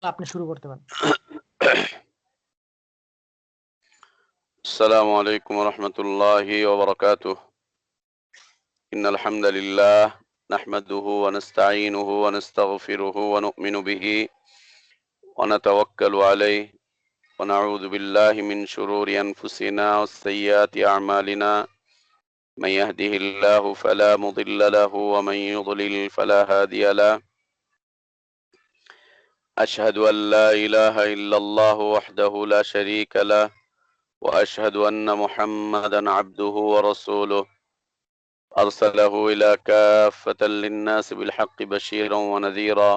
আপনি শুরু করতে পারেন। السلام عليكم ورحمة الله وبركاته. إن الحمد لله نحمده ونستعينه ونستغفره ونؤمن به ونتوكل عليه ونعوذ بالله من شرور أنفسنا وسيئات أعمالنا. من يهده الله فلا مضل له ومن يضلل فلا هادي له. أشهد أن لا إله إلا الله وحده لا شريك له وأشهد أن محمدا عبده ورسوله أرسله إلى كافة للناس بالحق بشيرا ونذيرا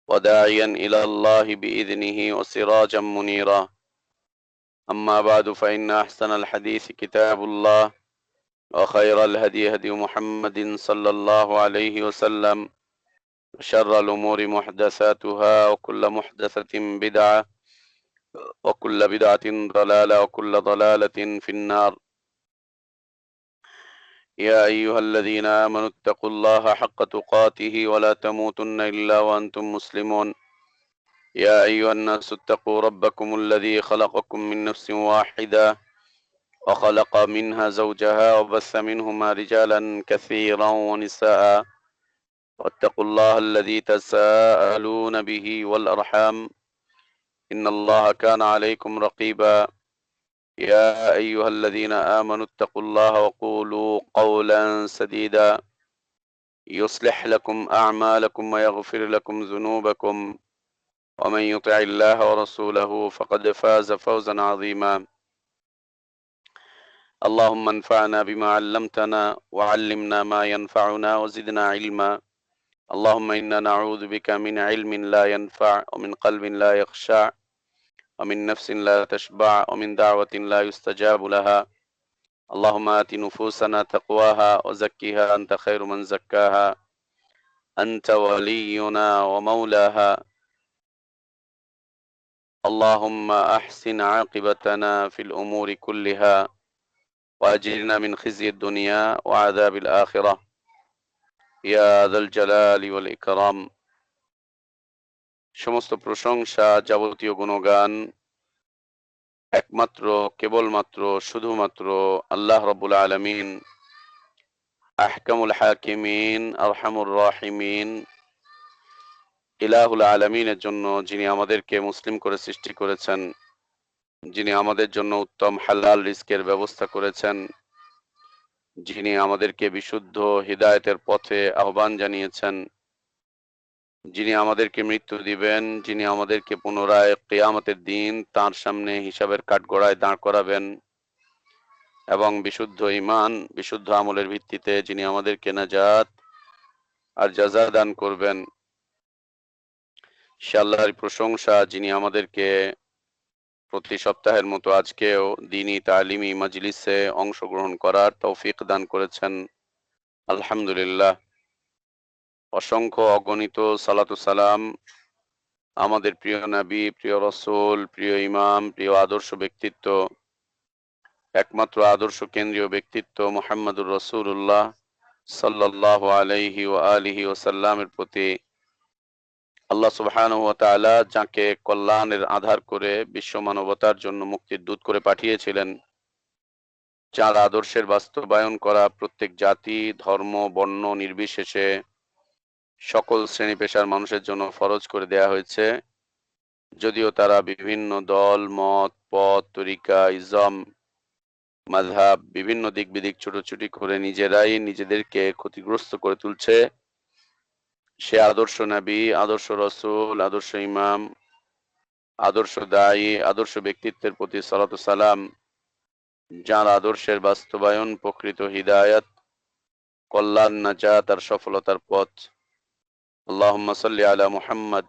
وداعيا إلى الله بإذنه وسراجا منيرا. أما بعد فإن أحسن الحديث كتاب الله وخير الهدي هدي محمد صلى الله عليه وسلم وشر الأمور محدثاتها وكل محدثة بدعة وكل بدعة ضلالة وكل ضلالة في النار. يا أيها الذين آمنوا اتقوا الله حق تقاته ولا تموتن إلا وأنتم مسلمون. يا أيها الناس اتقوا ربكم الذي خلقكم من نفس واحدة وخلق منها زوجها وبث منهما رجالا كثيرا ونساء واتقوا الله الذي تساءلون به والأرحام إن الله كان عليكم رقيبا. يا أيها الذين آمنوا اتقوا الله وقولوا قولا سديدا يصلح لكم أعمالكم ويغفر لكم ذنوبكم ومن يطع الله ورسوله فقد فاز فوزا عظيما. اللهم انفعنا بما علمتنا وعلمنا ما ينفعنا وزدنا علما. اللهم إنا نعوذ بك من علم لا ينفع ومن قلب لا يخشع ومن نفس لا تشبع ومن دعوة لا يستجاب لها. اللهم آت نفوسنا تقواها وزكها أنت خير من زكاها أنت ولينا ومولاها. اللهم أحسن عاقبتنا في الأمور كلها وأجرنا من خزي الدنيا وعذاب الآخرة يا ذا الجلال والإكرام. সমস্ত প্রশংসা যাবতীয় গুণগান একমাত্র কেবলমাত্র শুধুমাত্র আল্লাহ রাব্বুল আলামিন আহকামুল হাকিমিন আরহামুর রাহিমিন ইলাহুল আলামিনের জন্য, যিনি আমাদেরকে মুসলিম করে সৃষ্টি করেছেন, যিনি আমাদের জন্য উত্তম হালাল রিজকের ব্যবস্থা করেছেন, যিনি আমাদেরকে বিশুদ্ধ হিদায়াতের পথে আহ্বান জানিয়েছেন, যিনি আমাদেরকে মৃত্যু দিবেন, যিনি আমাদেরকে পুনরায় কিয়ামতের দিন তাঁর সামনে হিসাবের কাঠগড়ায় দাঁড় করাবেন এবং বিশুদ্ধ ঈমান বিশুদ্ধ আমলের ভিত্তিতে যিনি আমাদেরকে নাজাত আর জাযা দান করবেন, সে আল্লাহর প্রশংসা, যিনি আমাদেরকে প্রতি সপ্তাহের মতো আজকেও দ্বীনী তালিমি মাজলিসে অংশগ্রহণ করার তৌফিক দান করেছেন। আলহামদুলিল্লাহ। অসংখ্য অগণিত সালাতু সালাম আমাদের প্রিয় নবী, প্রিয় রাসূল, প্রিয় ইমাম, প্রিয় আদর্শ ব্যক্তিত্ব, একমাত্র আদর্শ কেন্দ্রীয় ব্যক্তিত্ব মুহাম্মদুর রাসূলুল্লাহ সাল্লাল্লাহু আলাইহি ওয়া আলিহি ওয়াসাল্লামের প্রতি আল্লাহ সুবহানাহু ওয়া তাআলা যাকে কল্যাণের আধার করে বিশ্ব মানবতার জন্য মুক্তির দূত করে পাঠিয়েছিলেন, যার আদর্শের বাস্তবায়ন করা প্রত্যেক জাতি, ধর্ম, বর্ণ নির্বিশেষে সকল শ্রেণী পেশার মানুষের জন্য ফরজ করে দেয়া হয়েছে, যদিও তারা বিভিন্ন দল, মত, পথ, তরিকা, ইজম, মাযহাব বিভিন্ন দিক বিদিক ছুটোছুটি করে নিজেরাই নিজেদেরকে ক্ষতিগ্রস্ত করে তুলছে। সে আদর্শ নবী, আদর্শ রাসূল, আদর্শ ইমাম, আদর্শ দায়ী, আদর্শ ব্যক্তিত্বের প্রতি সালাত ও সালাম, যার আদর্শের বাস্তবায়ন প্রকৃত হিদায়াত, কল্যাণ, নাজাত আর সফলতার পথ। আল্লাহুম্মা সাল্লি আলা মুহাম্মদ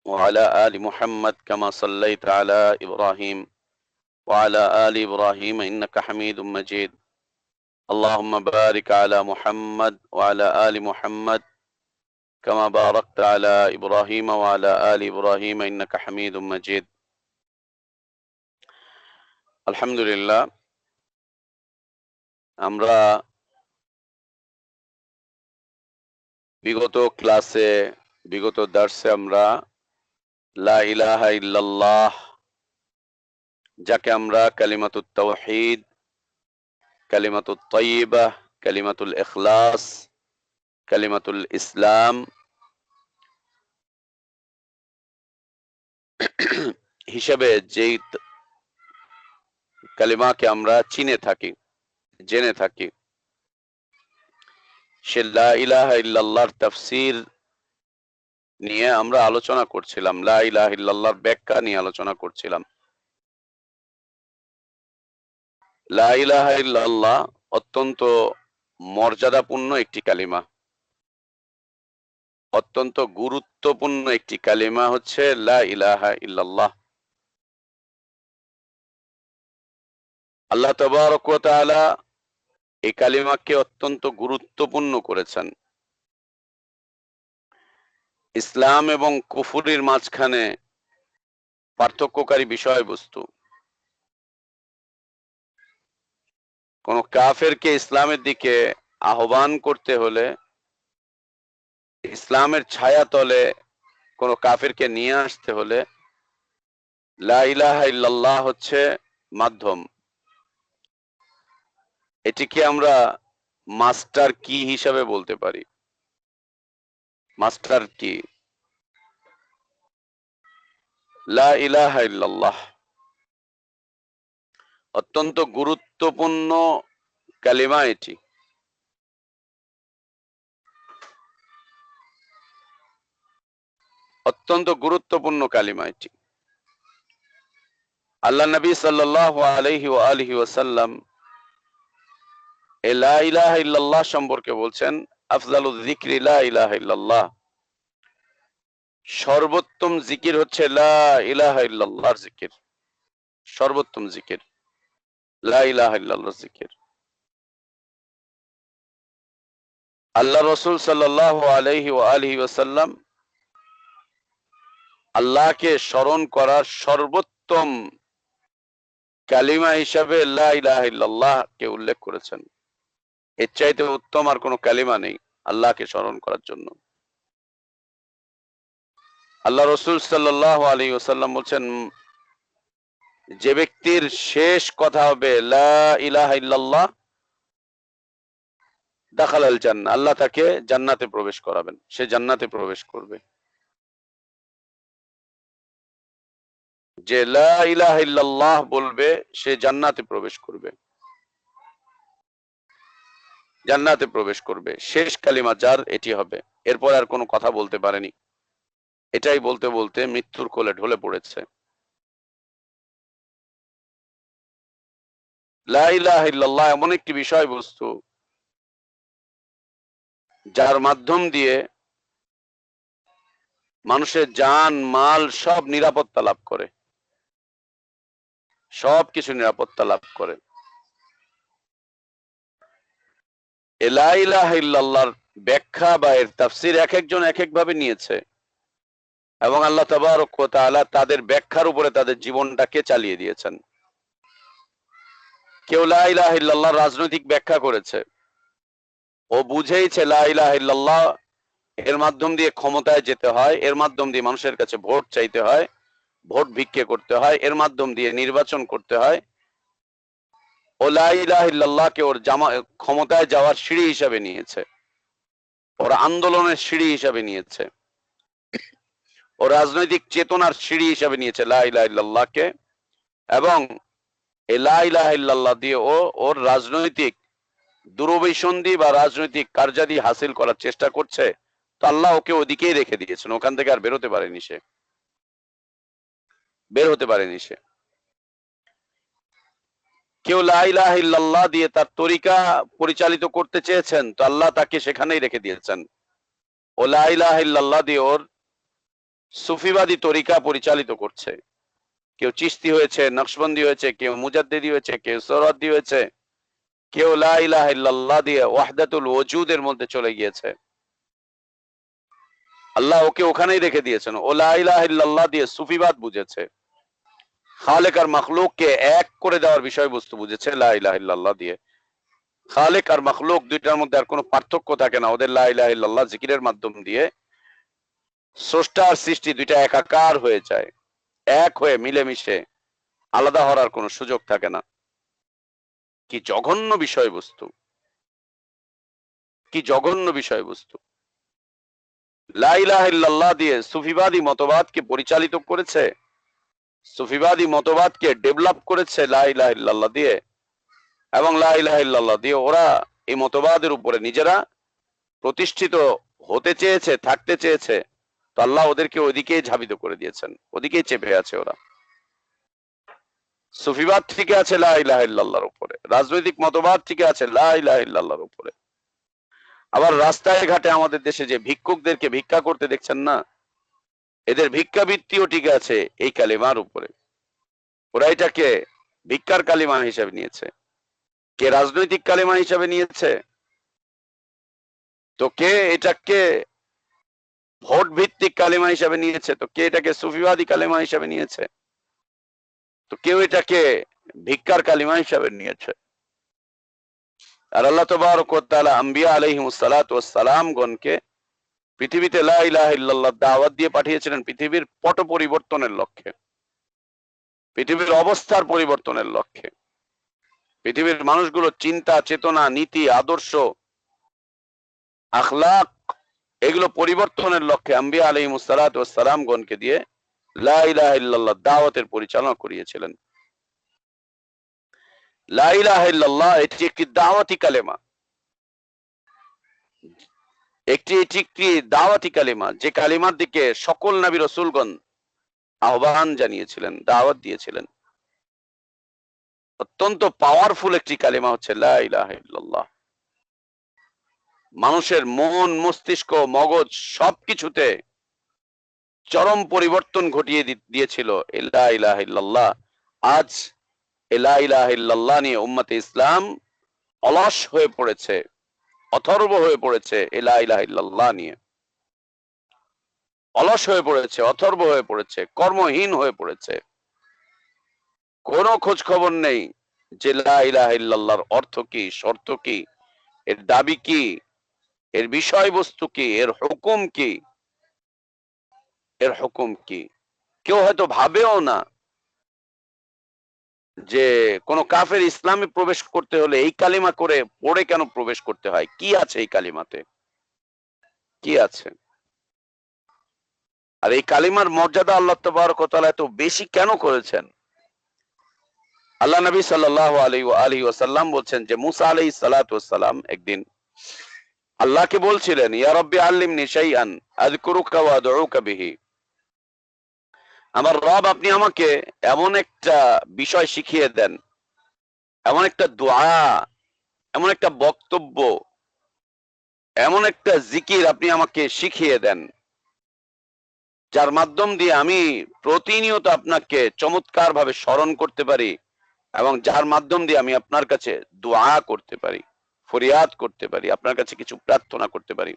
ওয়া আলা আলি মুহাম্মদ কামা সাল্লাইতা আলা ইব্রাহিম ওয়া আলা আলি ইব্রাহিম ইন্নাকা হামিদুম মাজিদ। আল্লাহুম্মা বারিক আলা মুহাম্মদ ওয়া আলা আলি মুহাম্মদ কামা বারাকতা আলা ইব্রাহিম ওয়া আলা আলি ইব্রাহিম ইন্নাকা হামিদুম মাজিদ। আলহামদুলিল্লাহ, আমরা বিগত ক্লাসে বিগত দার্সে আমরা লা ইলাহা ইল্লাল্লাহ, যাকে আমরা কালিমাতুত তাওহীদ, কালিমাতুত তাইয়্যিবাহ, কালিমাতুল ইখলাস, কালিমাতুল ইসলাম হিসেবে যেই কালিমাকে আমরা চিনে থাকি, জেনে থাকি, সে লা ইলাহা ইল্লাল্লাহর তাফসীর নিয়ে আমরা আলোচনা করছিলাম, লা ইলাহা ইল্লাল্লাহর ব্যাখ্যা নিয়ে আলোচনা করছিলাম। লা ইলাহা ইল্লাল্লাহ অত্যন্ত মর্যাদাপূর্ণ একটি কালিমা, অত্যন্ত গুরুত্বপূর্ণ একটি কালিমা হচ্ছে লা ইলাহা ইল্লাল্লাহ। আল্লাহ তাবারক ওয়া তাআলা এই কালিমাকে অত্যন্ত গুরুত্বপূর্ণ করেছেন। ইসলাম এবং কুফরির মাঝখানে পার্থক্যকারী বিষয়বস্তু। কোন কাফেরকে ইসলামের দিকে আহ্বান করতে হলে, ইসলামের ছায়াতলে কোন কাফেরকে নিয়ে আসতে হলে লা ইলাহা ইল্লাল্লাহ হচ্ছে মাধ্যম। এটিকে আমরা মাস্টার কি হিসাবে বলতে পারি। মাস্টার কি, লা ইলাহা ইল্লাল্লাহ অত্যন্ত গুরুত্বপূর্ণ কালিমা। এটি অত্যন্ত গুরুত্বপূর্ণ কালিমা। এটি আল্লাহ নবী সাল্লাল্লাহু আলাইহি ওয়া আলিহি ওয়াসাল্লাম এই লা ইলাহা ইল্লাল্লাহ সম্পর্কে বলছেন, আফজালুয যিকরি লা ইলাহা ইল্লাল্লাহ, সর্বোত্তম জিকির হচ্ছে লা ইলাহা ইল্লাল্লাহর জিকির। সর্বোত্তম জিকির লা ইলাহা ইল্লাল্লাহর জিকির। আল্লাহ রাসূল সাল্লাল্লাহু আলাইহি ওয়া আলিহি ওয়াসাল্লাম আল্লাহকে স্মরণ করার সর্বোত্তম কালিমা হিসাবে লা ইলাহা ইল্লাল্লাহ কে উল্লেখ করেছেন। এর চাইতে উত্তম আর কোনো কালিমা নেই আল্লাহকে স্মরণ করার জন্য। আল্লাহ রাসূল সাল্লাল্লাহু আলাইহি ওয়াসাল্লাম বলছেন, যে ব্যক্তির শেষ কথা হবে লা ইলাহা ইল্লাল্লাহ দাখালাল জান্নাহ, আল্লাহ তাকে জান্নাতে প্রবেশ করাবেন, সে জান্নাতে প্রবেশ করবে। যে লা ইলাহা ইল্লাল্লাহ বলবে সে জান্নাতে প্রবেশ করবে, জান্নাতে প্রবেশ করবে। শেষ কালিমা যার এটি হবে, এরপর আর কোনো কথা বলতে পারেনি। এটাই বলতে বলতে মৃত্যুর কোলে ঢলে পড়েছে। লা ইলাহা ইল্লাল্লাহ এমন একটি বিষয়বস্তু যার মাধ্যম দিয়ে মানুষের জান মাল সব নিরাপত্তা লাভ করে, সব কিছু নিরাপত্তা লাভ করে। লা ইলাহা ইল্লাল্লাহর ব্যাখ্যা বা এর তাফসীর এক একজন এক এক ভাবে নিয়েছে এবং আল্লাহ তাবারক ওয়া তাআলা তাদের ব্যাখ্যার উপরে তাদের জীবনটাকে চালিয়ে দিয়েছেন। কেউ লা ইলাহা ইল্লাল্লাহর রাজনৈতিক ব্যাখ্যা করেছে, ও বুঝেইছে লা ইলাহা ইল্লাল্লাহ এর মাধ্যম দিয়ে ক্ষমতায় যেতে হয়, এর মাধ্যম দিয়ে মানুষের কাছে ভোট চাইতে হয়, ভোট ভিক্ষে করতে হয়, এর মাধ্যম দিয়ে নির্বাচন করতে হয়। ও লা ইলাহা ইল্লাল্লাহকে ওর ক্ষমতায় যাওয়ার সিঁড়ি হিসাবে নিয়েছে, ওর আন্দোলনের সিঁড়ি হিসাবে নিয়েছে, ও রাজনৈতিক চেতনার সিঁড়ি হিসাবে নিয়েছে লা ইলাহা ইল্লাল্লাহকে। এবং এই লা ইলাহা ইল্লাল্লাহ দিয়ে ও ওর রাজনৈতিক দূরভিসন্ধি বা রাজনৈতিক কার্যাদি হাসিল করার চেষ্টা করছে। তো আল্লাহ ওকে ওদিকেই রেখে দিয়েছেন, ওখান থেকে আর বেরোতে পারেনি সে, বের হতে পারেনি সে। কেউ লা ইলাহা ইল্লাল্লাহ দিয়ে তার তরিকা পরিচালিত করতে চেয়েছেন, তো আল্লাহ তাকে সেখানেই রেখে দিয়েছেন। ও লা ইলাহা ইল্লাল্লাহ দিয়ে ওর সুফিবাদী তরিকা পরিচালিত করছে। কেউ চিশতি হয়েছে, নকশবন্দি হয়েছে, কেউ মুজাদ্দিদি হয়েছে, কেউ সোহরাওয়ার্দী হয়েছে, কেউ লা ইলাহা ইল্লাল্লাহ দিয়ে ওয়াহদাতুল ওজুদের মধ্যে চলে গিয়েছে। আল্লাহ ওকে ওখানেই রেখে দিয়েছেন। ও লা ইলাহা ইল্লাল্লাহ দিয়ে সুফিবাদ বুঝেছে, খালেক আর মাখলুককে এক করে দেওয়ার বিষয়বস্তু বুঝেছে লা ইলাহা ইল্লাল্লাহ দিয়ে। খালেক আর মাখলুক দুইটার মধ্যে আর কোনো পার্থক্য থাকে না, ওদের লা ইলাহা ইল্লাল্লাহ জিকিরের মাধ্যম দিয়ে স্রষ্টা আর সৃষ্টি দুইটা একাকার হয়ে যায়, এক হয়ে মিলেমিশে আলাদা হওয়ার কোনো সুযোগ থাকে না। কি জঘন্য বিষয়বস্তু, কি জঘন্য বিষয়বস্তু। লা ইলাহা ইল্লাল্লাহ দিয়ে সুফিবাদী মতবাদকে পরিচালিত করেছে, সুফিবাদী মতবাদকে ডেভেলপ করেছে লা ইলাহা ইল্লাল্লাহ দিয়ে, এবং লা ইলাহা ইল্লাল্লাহ দিয়ে ওরা এই মতবাদের উপরে নিজেরা প্রতিষ্ঠিত হতে চেয়েছে, থাকতে চেয়েছে। তো আল্লাহ ওদেরকে ওইদিকেই ঝাবিত করে দিয়েছেন, ওদিকেই চেপে আছে ওরা। সুফিবাদ থেকে আছে লা ইলাহা ইল্লাল্লাহর উপরে, রাজনৈতিক মতবাদ থেকে আছে লা ইলাহা ইল্লাল্লাহর উপরে। আবার রাস্তায় ঘাটে আমাদের দেশে যে ভিক্ষুকদেরকে ভিক্ষা করতে দেখছেন না, এদের ভিক্ষাবৃত্তিও ঠিক আছে এই কালিমার উপরে। ওরা এটাকে ভিক্ষার কালিমা হিসেবে নিয়েছে। কে রাজনৈতিক কালিমা হিসেবে নিয়েছে, তো কে এটাকে ভোট ভিত্তিক কালিমা হিসেবে নিয়েছে, তো কে এটাকে সুফিবাদী কালিমা হিসেবে নিয়েছে, তো কেউ এটাকে ভিক্ষার কালিমা হিসেবে নিয়েছে। আর আল্লাহ তাবারক ওয়া তাআলা আম্বিয়া আলাইহিমুস সালাতু ওয়াস সালাম গণকে পৃথিবীতে লা ইলাহা ইল্লাল্লাহ দাওয়াত দিয়ে পাঠিয়েছিলেন পৃথিবীর পট পরিবর্তনের লক্ষ্যে, পৃথিবীর অবস্থার পরিবর্তনের লক্ষ্যে, পৃথিবীর মানুষগুলোর চিন্তা চেতনা নীতি আদর্শ আখলাক এগুলো পরিবর্তনের লক্ষ্যে আম্বিয়া আলাইহিমুস সালাতু ওয়াস সালাম গণকে দিয়ে লা ইলাহা ইল্লাল্লাহ দাওয়াতের পরিচালনা করিয়েছিলেন। লা ইলাহা ইল্লাল্লাহ এটি একটি দাওয়াতি কালেমা, এটি একটি দাওয়াতি কালিমা, যে কালিমার দিকে সকল নবী রাসূলগণ আহ্বান জানিয়েছিলেন, দাওয়াত দিয়েছিলেন। অত্যন্ত পাওয়ারফুল একটি কালিমা হচ্ছে লা ইলাহা ইল্লাল্লাহ। মানুষের মন মস্তিষ্ক মগজ সবকিছুতে চরম পরিবর্তন ঘটিয়ে দিয়েছিল লা ইলাহা ইল্লাল্লাহ। আজ লা ইলাহা ইল্লাল্লাহ নিয়ে উম্মতে ইসলাম অলস হয়ে পড়েছে, অথর্ব হয়ে পড়েছে। লা ইলাহা ইল্লাল্লাহ নিয়ে অলস হয়ে পড়েছে, অথর্ব হয়ে পড়েছে, কর্মহীন হয়ে পড়েছে। কোনো খোঁজ খবর নেই যে লা ইলাহা ইল্লাল্লাহর অর্থ কি, শর্ত কি, এর দাবি কি, এর বিষয়বস্তু কি, এর হুকুম কি, এর হুকুম কি। কেউ হয়তো ভাবেও না যে কোন কাফের ইসলামে প্রবেশ করতে হলে এই কালিমা করে পড়ে কেন প্রবেশ করতে হয়, কি আছে এই কালিমাতে, কি আছে। আর এই কালিমার মর্যাদা আল্লাহ তাবারক ওয়া তাআলা এত বেশি কেন করেছেন। আল্লাহ নবী সাল্লাল্লাহু আলাইহি ওয়াসাল্লাম বলছেন যে মুসা আলাইহিস সালাতু ওয়াস সালাম একদিন আল্লাহকে বলছিলেন, ইয়া রাব্বি আল্লিমনি শাইআন আযকুরুকা ওয়া আদউকা বিহি। আমার রব, আপনি আমাকে এমন একটা বিষয় শিখিয়ে দেন, এমন একটা দোয়া, এমন একটা বক্তব্য, এমন একটা জিকির আপনি আমাকে শিখিয়ে দেন, যার মাধ্যম দিয়ে আমি প্রতিনিয়ত আপনাকে চমৎকার ভাবে স্মরণ করতে পারি, এবং যার মাধ্যম দিয়ে আমি আপনার কাছে দোয়া করতে পারি, ফরিয়াদ করতে পারি, আপনার কাছে কিছু প্রার্থনা করতে পারি।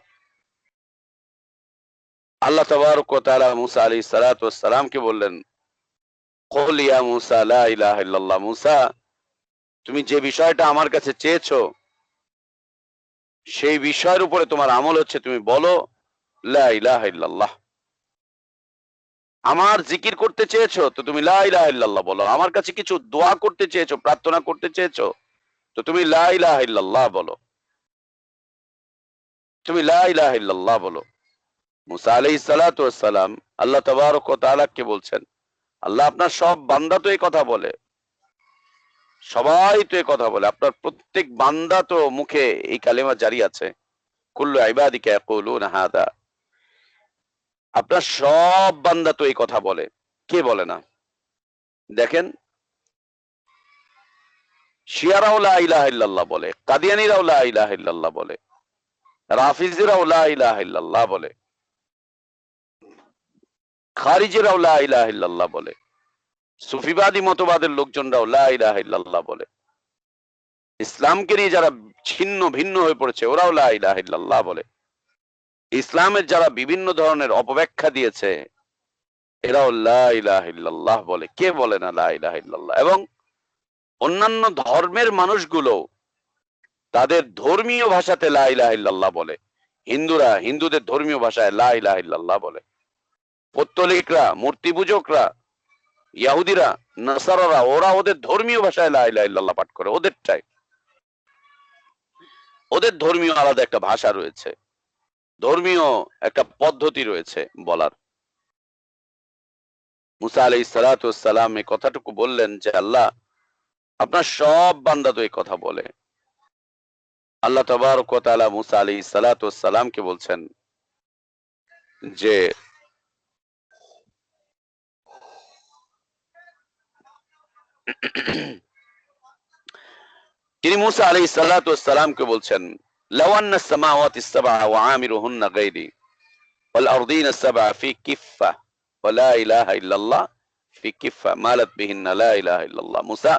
আল্লাহ তাবারক ওয়া তাআলা মুসা আলাইহিস সালাতু ওয়াস সালামকে বললেন, কুল ইয়া মুসা লা ইলাহা ইল্লাল্লাহ। মুসা, তুমি যে বিষয়টা আমার কাছে চেয়েছো সেই বিষয়ের উপরে তোমার আমল হচ্ছে তুমি বলো লা ইলাহা ইল্লাল্লাহ। আমার জিকির করতে চেয়েছো তো তুমি লা ইলাহা ইল্লাল্লাহ বলো। আমার কাছে কিছু দোয়া করতে চেয়েছো, প্রার্থনা করতে চেয়েছো তো তুমি লা ইলাহা ইল্লাল্লাহ বলো, তুমি লা ইলাহা ইল্লাল্লাহ বলো। মুসা আলাইহিস সালাতু ওয়াস সালাম আল্লাহ তাবারক ওয়া তাআলাকে বলছেন, আল্লাহ আপনার সব বান্দা তো এই কথা বলে, সবাই তো এই কথা বলে, আপনার প্রত্যেক বান্দা তো মুখে এই কালেমা জারি আছে, কুল্লু ইবাদিকা ইয়াকুলুনা হাদা। আপনার সব বান্দা তো এই কথা বলে, কে বলে না। দেখেন, শিয়ারাও লা ইলাহা ইল্লাল্লাহ বলে, কাদিয়ানীরাও লা ইলাহা ইল্লাল্লাহ বলে, রাফিজিরাও লা ইলাহা ইল্লাল্লাহ বলে, খারিজিরাও লা ইলাহা ইল্লাল্লাহ বলে, সুফিবাদী মতবাদের লোকজনরাও লা ইলাহা ইল্লাল্লাহ বলে, ইসলামকে নিয়ে যারা ছিন্ন ভিন্ন হয়ে পড়েছে ওরাও লা ইলাহা ইল্লাল্লাহ বলে, ইসলামের যারা বিভিন্ন ধরনের অপব্যাখ্যা দিয়েছে এরাও লা ইলাহা ইল্লাল্লাহ বলে, কে বলে না লা ইলাহা ইল্লাল্লাহ। এবং অন্যান্য ধর্মের মানুষগুলো তাদের ধর্মীয় ভাষাতে লা ইলাহা ইল্লাল্লাহ বলে, হিন্দুরা হিন্দুদের ধর্মীয় ভাষায় লা ইলাহা ইল্লাল্লাহ বলে, পৌত্তলিকরা, মূর্তি পূজকরা, ইহুদিরা, নাসারারা, ওরা ওদের ধর্মীয় ভাষায় লা ইলাহা ইল্লাল্লাহ পাঠ করে, ওদেরটাই। ওদের ধর্মীয় আলাদা একটা ভাষা রয়েছে, ধর্মীয় একটা পদ্ধতি রয়েছে বলার। মুসা আলাইহিস সালাতু ওয়াস সালাম এই কথাটুকু বললেন যে, আল্লাহ আপনার সব বান্দা তো এই কথা বলে। আল্লাহ তাবারক ওয়া তাআলা মুসা আলাইহিস সালাতু ওয়াস সালামকে বলছেন যে, তিনি মুসা আলাইহিস সালাতু ওয়াস সালামকে বলছেন, লাউ আন্না আস-সামাওয়াতি আস-সাবআ ওয়া আমিরুহুন্না গায়রি ওয়াল আরদিনা আস-সাবআ ফি কিফফা ওয়া লা ইলাহা ইল্লাল্লাহ ফি কিফফা মালাত বিহিন্না লা ইলাহা ইল্লাল্লাহ। মুসা,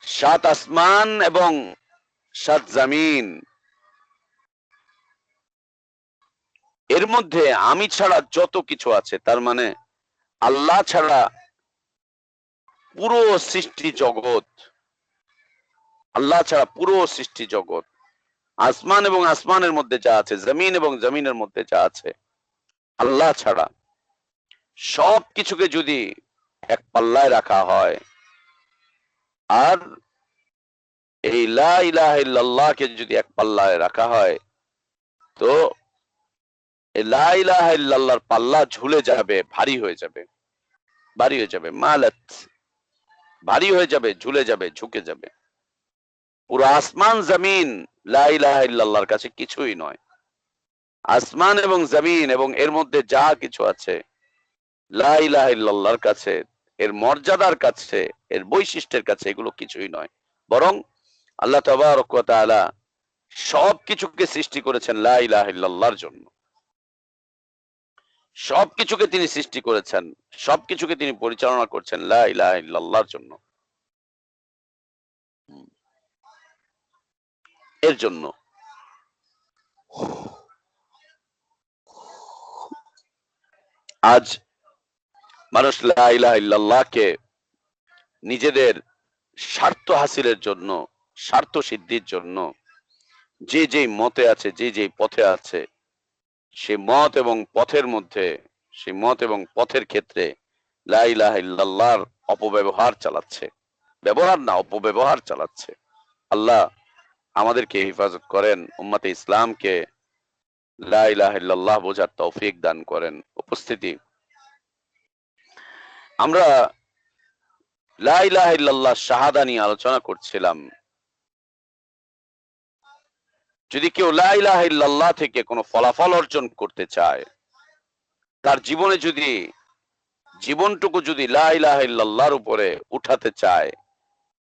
৭ আসমান এবং ৭ জমিন, এর মধ্যে আমি ছাড়া যত কিছু আছে, তার মানে আল্লাহ ছাড়া পুরো সৃষ্টি জগৎ, আল্লাহ ছাড়া পুরো সৃষ্টি জগৎ, আসমান এবং আসমানের মধ্যে যা আছে, জমিন এবং জমিনের মধ্যে যা আছে, আল্লাহ ছাড়া সব কিছুকে যদি এক পাল্লায় রাখা হয়, আর এই লা ইলাহা ইল্লাল্লাহকে যদি এক পাল্লায় রাখা হয়, তো এই লা ইলাহা ইল্লাল্লাহর পাল্লা ঝুলে যাবে, ভারী হয়ে যাবে, ভারী হয়ে যাবে, মালাত, ভারী হয়ে যাবে, ঝুলে যাবে, ঝুঁকে যাবে। পুরো আসমান জমিন লা ইলাহা ইল্লাল্লাহর কাছে কিছুই নয়। আসমান এবং জমিন এবং এর মধ্যে যা কিছু আছে, লা ইলাহা ইল্লাল্লাহর কাছে, এর মর্যাদার কাছে, এর বৈশিষ্ট্যের কাছে এগুলো কিছুই নয়। বরং আল্লাহ তাবারক ওয়া তাআলা সবকিছুকে সৃষ্টি করেছেন লা ইলাহা ইল্লাল্লাহর জন্য। সবকিছুকে তিনি সৃষ্টি করেছেন, সবকিছুকে তিনি পরিচালনা করছেন লা ইলাহা ইল্লাল্লাহর জন্য, এর জন্য। আজ মানুষ লা ইলাহা ইল্লাল্লাহকে নিজেদের স্বার্থ হাসিলের জন্য, স্বার্থ সিদ্ধির জন্য যে যেই মতে আছে, যে যেই পথে আছে, সে মত এবং পথের মধ্যে, সেই মত এবং পথের ক্ষেত্রে লা ইলাহা ইল্লাল্লাহর অপব্যবহার চালাচ্ছে। ব্যবহার না, অপব্যবহার চালাচ্ছে। আল্লাহ আমাদেরকে হেফাজত করেন, উম্মতে ইসলামকে লা ইলাহা ইল্লাল্লাহ বোঝার তৌফিক দান করেন। উপস্থিতি, আমরা লা ইলাহা ইল্লাল্লাহ শাহাদা নিয়ে আলোচনা করছিলাম। যদি কেউ লা ইলাহা ইল্লাল্লাহ থেকে কোনো ফলাফল অর্জন করতে চায়, তার জীবনে যদি, জীবনটুকু যদি লা ইলাহা ইল্লাল্লাহর উপরে উঠাতে চায়,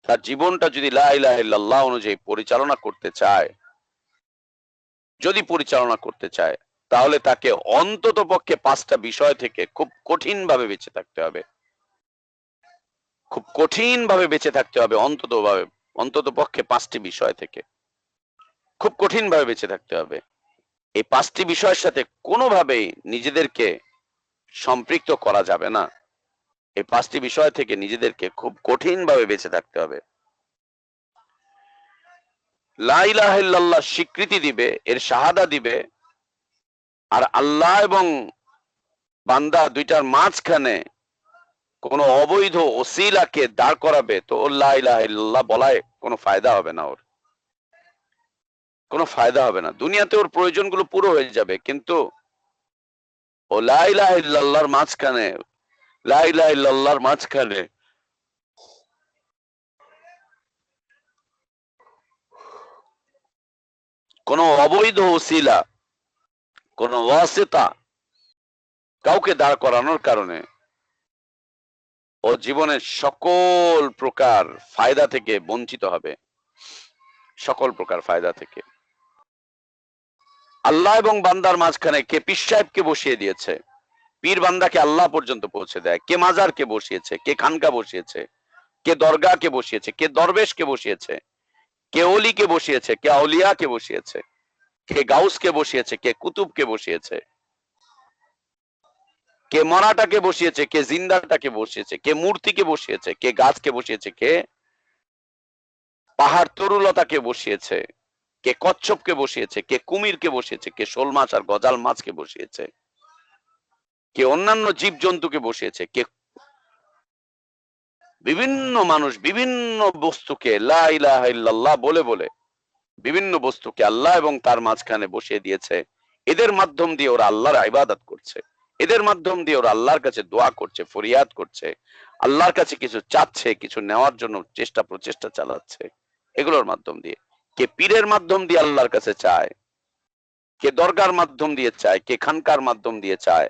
তার জীবনটা যদি লা ইলাহা ইল্লাল্লাহ অনুযায়ী পরিচালনা করতে চায়, যদি পরিচালনা করতে চায়, তাহলে তাকে অন্তত পক্ষে 5টা বিষয় থেকে খুব কঠিন ভাবে বেঁচে থাকতে হবে, খুব কঠিন ভাবে বেঁচে থাকতে হবে, অন্তত পক্ষে 5টি বিষয় থেকে খুব কঠিন ভাবে বেঁচে থাকতে হবে। এই 5টি বিষয়ের সাথে কোনোভাবেই নিজেদেরকে সম্পৃক্ত করা যাবে না। এই 5টি বিষয় থেকে নিজেদেরকে খুব কঠিন ভাবে বেঁচে থাকতে হবে। লা ইলাহা ইল্লাল্লাহ স্বীকৃতি দিবে, এর শাহাদা দিবে, আর আল্লাহ এবং বান্দা দুইটার মাঝখানে কোনো অবৈধ ওসিলাকে দাঁড় করাবে, তো ওর লা ইলাহা ইল্লাল্লাহ বলায় কোনো ফায়দা হবে না, ওর কোনো ফায়দা হবে না। দুনিয়াতে ওর প্রয়োজনগুলো পুরো হয়ে যাবে, কিন্তু ও লা ইলাহা ইল্লাল্লাহর মাঝখানে, লা ইলাহা ইল্লাল্লাহর মাঝখানে কোনো অবৈধ ওসিলা, কোনো ওয়াসিতা, কাউকে দাঁড় করানোর কারণে ও জীবনের সকল প্রকার ফায়দা থেকে বঞ্চিত হবে, সকল প্রকার ফায়দা থেকে। আল্লাহ এবং বান্দার মাঝখানে কে পীর সাহেবকে বসিয়ে দিয়েছে, পীর বান্দাকে আল্লাহ পর্যন্ত পৌঁছে দেয়, কে মাজারকে বসিয়েছে, কে খানকা বসিয়েছে, কে দরগাকে বসিয়েছে, কে দরবেশকে বসিয়েছে, কে অলিকে বসিয়েছে, কে আউলিয়াকে বসিয়েছে, কে গাউসকে বসিয়েছে, কে কুতুবকে বসিয়েছে, কে মরাটাকে বসিয়েছে, কে জিন্দাটাকে বসিয়েছে, কে মূর্তিকে বসিয়েছে, কে গাছকে বসিয়েছে, কে পাহাড় তরুলতাকে বসিয়েছে, কে কচ্ছপকে বসিয়েছে, কে কুমিরকে বসিয়েছে, কে শোল মাছ আর গজাল মাছকে বসিয়েছে। কে অন্যান্য জীব জন্তুকে বসিয়েছে, কে বিভিন্ন মানুষ বিভিন্ন বস্তুকে লা ইলাহা ইল্লাল্লাহ বলে বলে বিভিন্ন বস্তুকে আল্লাহ এবং তার মাঝখানে বসিয়ে দিয়েছে। এদের মাধ্যম দিয়ে ওরা আল্লাহর ইবাদত করছে, এদের মাধ্যম দিয়ে ওরা আল্লাহর কাছে দোয়া করছে, ফরিয়াদ করছে, আল্লাহর কাছে কিছু চাচ্ছে, কিছু নেওয়ার জন্য প্রচেষ্টা চালাচ্ছে। এগুলোর মাধ্যম দিয়ে কে পীরের মাধ্যম দিয়ে আল্লাহর কাছে চায়, কে দরগার মাধ্যম দিয়ে চায়, কে খানকার মাধ্যম দিয়ে চায়,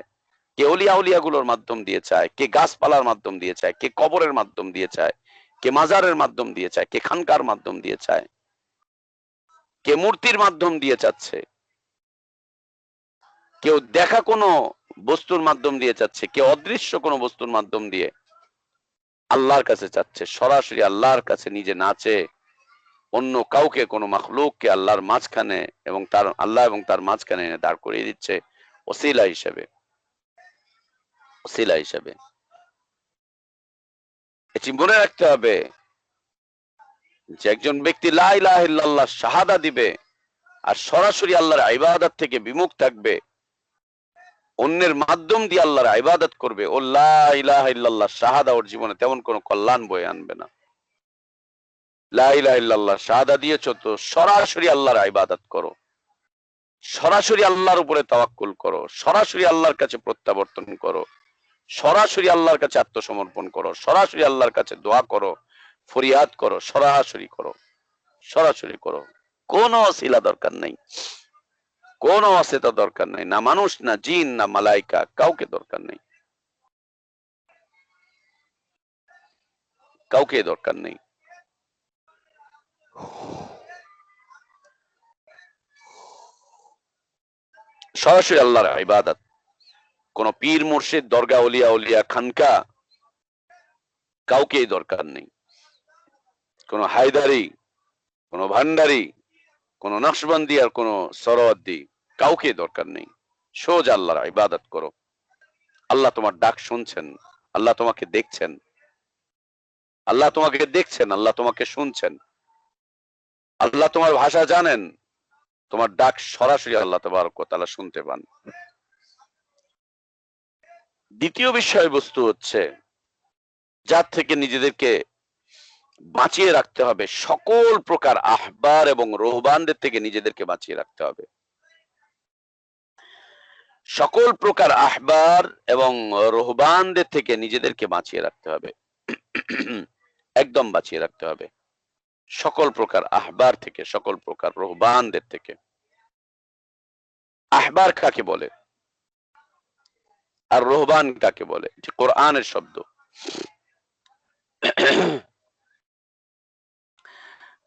কে অলিয়া উলিয়াগুলোর মাধ্যম দিয়ে চায়, কে গাছপালার মাধ্যম দিয়ে চায়, কে কবরের মাধ্যম দিয়ে চায়, কে মাজারের মাধ্যম দিয়ে চায়, কে খানকার মাধ্যম দিয়ে চায়, কে মূর্তির মাধ্যম দিয়ে চাচ্ছে, কেউ দেখা কোনো বস্তুর মাধ্যম দিয়ে চাচ্ছে, কেউ অদৃশ্য কোনো বস্তুর মাধ্যম দিয়ে আল্লাহর কাছে চাচ্ছে। সরাসরি আল্লাহর কাছে নিজে নাচে অন্য কাউকে, কোনো মাখলুককে আল্লাহর মাঝখানে এবং তার আল্লাহ এবং তার মাঝখানে এনে দাঁড় করিয়ে দিচ্ছে ওসিলা হিসেবে, ওসিলা হিসেবে। এটি মনে রাখতে হবে যে একজন ব্যক্তি লা ইলাহা ইল্লাল্লাহ শাহাদা দিবে আর সরাসরি আল্লাহর ইবাদত থেকে বিমুখ থাকবে, অন্যের মাধ্যম দিয়ে আল্লাহর ইবাদত করবে, ও লা ইলাহা ইল্লাল্লাহ শাহাদা ওর জীবনে তেমন কোনো কল্যাণ বয়ে আনবে না। লা ইলাহা ইল্লাল্লাহ শাহাদা দিয়েছো তো সরাসরি আল্লাহর ইবাদত করো, সরাসরি আল্লাহর উপরে তাওয়াক্কুল করো, সরাসরি আল্লাহর কাছে প্রত্যাবর্তন করো, সরাসরি আল্লাহর কাছে আত্মসমর্পণ করো, সরাসরি আল্লাহর কাছে দোয়া করো, ফরিয়াদ করো, সরাসরি করো, সরাসরি করো। কোনো ওসিলা দরকার নেই, কোনো ওয়াসিতা দরকার নেই, না মানুষ, না জিন, না মালাইকা, কাউকে দরকার নেই, কাউকে দরকার নেই। সরাসরি আল্লাহর ইবাদত। কোন পীর মুর্শিদ, দরগা, উলিয়া উলিয়া, খানকা, কাউকেই দরকার নেই। কোন হায়দারি, কোন ভান্ডারি, কোন নকশবন্দি আর কোন সরওয়ার্দী, কাউকে দরকার নেই। সোজা আল্লাহর ইবাদত করো। আল্লাহ তোমার ডাক শুনছেন, আল্লাহ তোমাকে দেখছেন, আল্লাহ তোমাকে দেখছেন, আল্লাহ তোমাকে শুনছেন, আল্লাহ তোমার ভাষা জানেন, তোমার ডাক সরাসরি আল্লাহ তাবারক ওয়া তাআলা শুনতে পান। দ্বিতীয় বিষয়বস্তু হচ্ছে যার থেকে নিজেদেরকে বাঁচিয়ে রাখতে হবে, সকল প্রকার আহবার এবং রোহবানদের থেকে নিজেদেরকে বাঁচিয়ে রাখতে হবে। সকল প্রকার আহবার এবং রোহবানদের থেকে নিজেদেরকে বাঁচিয়ে রাখতে হবে, একদম বাঁচিয়ে রাখতে হবে। সকল প্রকার আহবার থেকে, সকল প্রকার রোহবানদের থেকে। আহবার কাকে বলে আর রোহবান কাকে বলে? কোরআনের শব্দ।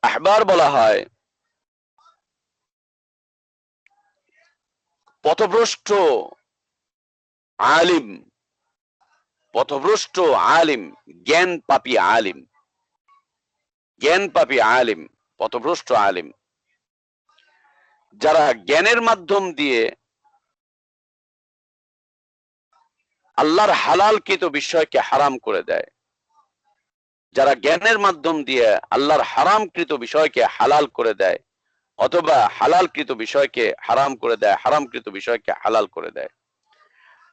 আহবার বলা হয় পথভ্রষ্ট আলিম, পথভ্রষ্ট আলিম, জ্ঞান পাপী আলিম, জ্ঞান পাপী আলিম, পথভ্রষ্ট আলিম, যারা জ্ঞানের মাধ্যম দিয়ে আল্লাহর হালালকৃত বিষয়কে হারাম করে দেয়, যারা জ্ঞানের মাধ্যম দিয়ে আল্লাহর হারামকৃত বিষয়কে হালাল করে দেয়, অথবা হালালকৃত বিষয়কে হারাম করে দেয়, হারামকৃত বিষয়কে হালাল করে দেয়,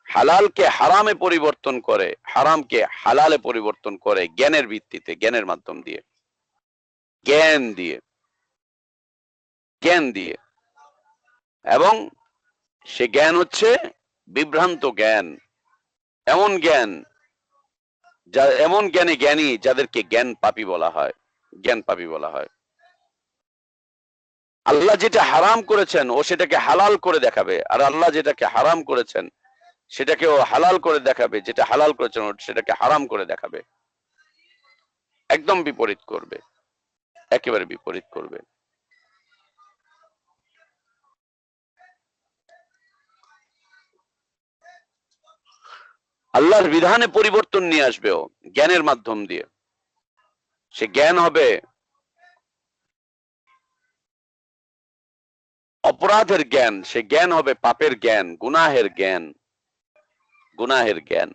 হালালকে হারামে পরিবর্তন করে, হারামকে হালালে পরিবর্তন করে জ্ঞানের ভিত্তিতে, জ্ঞানের মাধ্যম দিয়ে, জ্ঞান দিয়ে, জ্ঞান দিয়ে। এবং সে জ্ঞান হচ্ছে বিভ্রান্ত জ্ঞান, এমন জ্ঞান যা, এমন জ্ঞানী জ্ঞানী যাদেরকে জ্ঞান পাপী বলা হয়, জ্ঞান পাপী বলা হয়। আল্লাহ যেটা হারাম করেছেন ও সেটাকে হালাল করে দেখাবে, আর আল্লাহ যেটাকে হারাম করেছেন সেটাকে ও হালাল করে দেখাবে, যেটা হালাল করেছেন সেটাকে হারাম করে দেখাবে। একদম বিপরীত করবে, একেবারে বিপরীত করবে। আল্লাহর বিধানে পরিবর্তন নিয়ে আসবে ও জ্ঞানের মাধ্যম দিয়ে। সে জ্ঞান হবে অপরাধের জ্ঞান, সে জ্ঞান হবে পাপের জ্ঞান, গুনাহের জ্ঞান, গুনাহের জ্ঞান।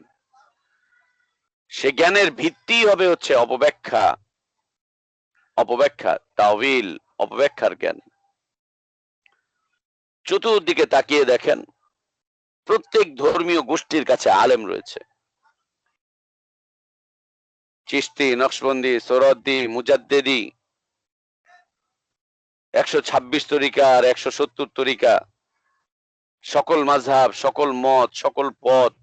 সে জ্ঞানের ভিত্তি হবে হচ্ছে অপব্যাখ্যা, অপব্যাখ্যা, তাওয়িল, অপব্যাখ্যার জ্ঞান। চতুর্দিকে তাকিয়ে দেখেন, প্রত্যেক ধর্মীয় গোষ্ঠীর কাছে আলেম রয়েছে। চিশতি, নকশবন্দি, সোহরাওয়ার্দী, মুজাদ্দেদি, 126 তরিকা আর 170 তরিকা, সকল মাযহাব, সকল মত, সকল পথ,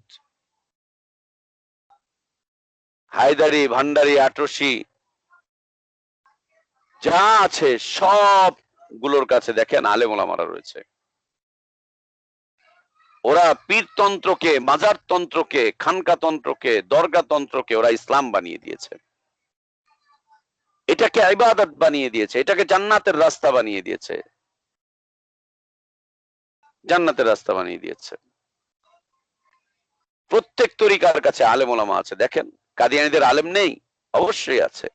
হায়দারি, ভান্ডারি, আটরশি, যা আছে সব গুলোর কাছে দেখেন আলেম ওলামারা রয়েছে। ওরা পীরতন্ত্রকে, মাজার তন্ত্রকে, খানকা তন্ত্রকে, দরগা তন্ত্রকে ওরা ইসলাম বানিয়ে দিয়েছে, এটাকে ইবাদত বানিয়ে দিয়েছে, এটাকে জান্নাতের রাস্তা বানিয়ে দিয়েছে, জান্নাতের রাস্তা বানিয়ে দিয়েছে। প্রত্যেক তরিকার কাছে আলেম ওলামা আছে। দেখেন কাদিয়ানীদের আলেম নেই? অবশ্যই আছে।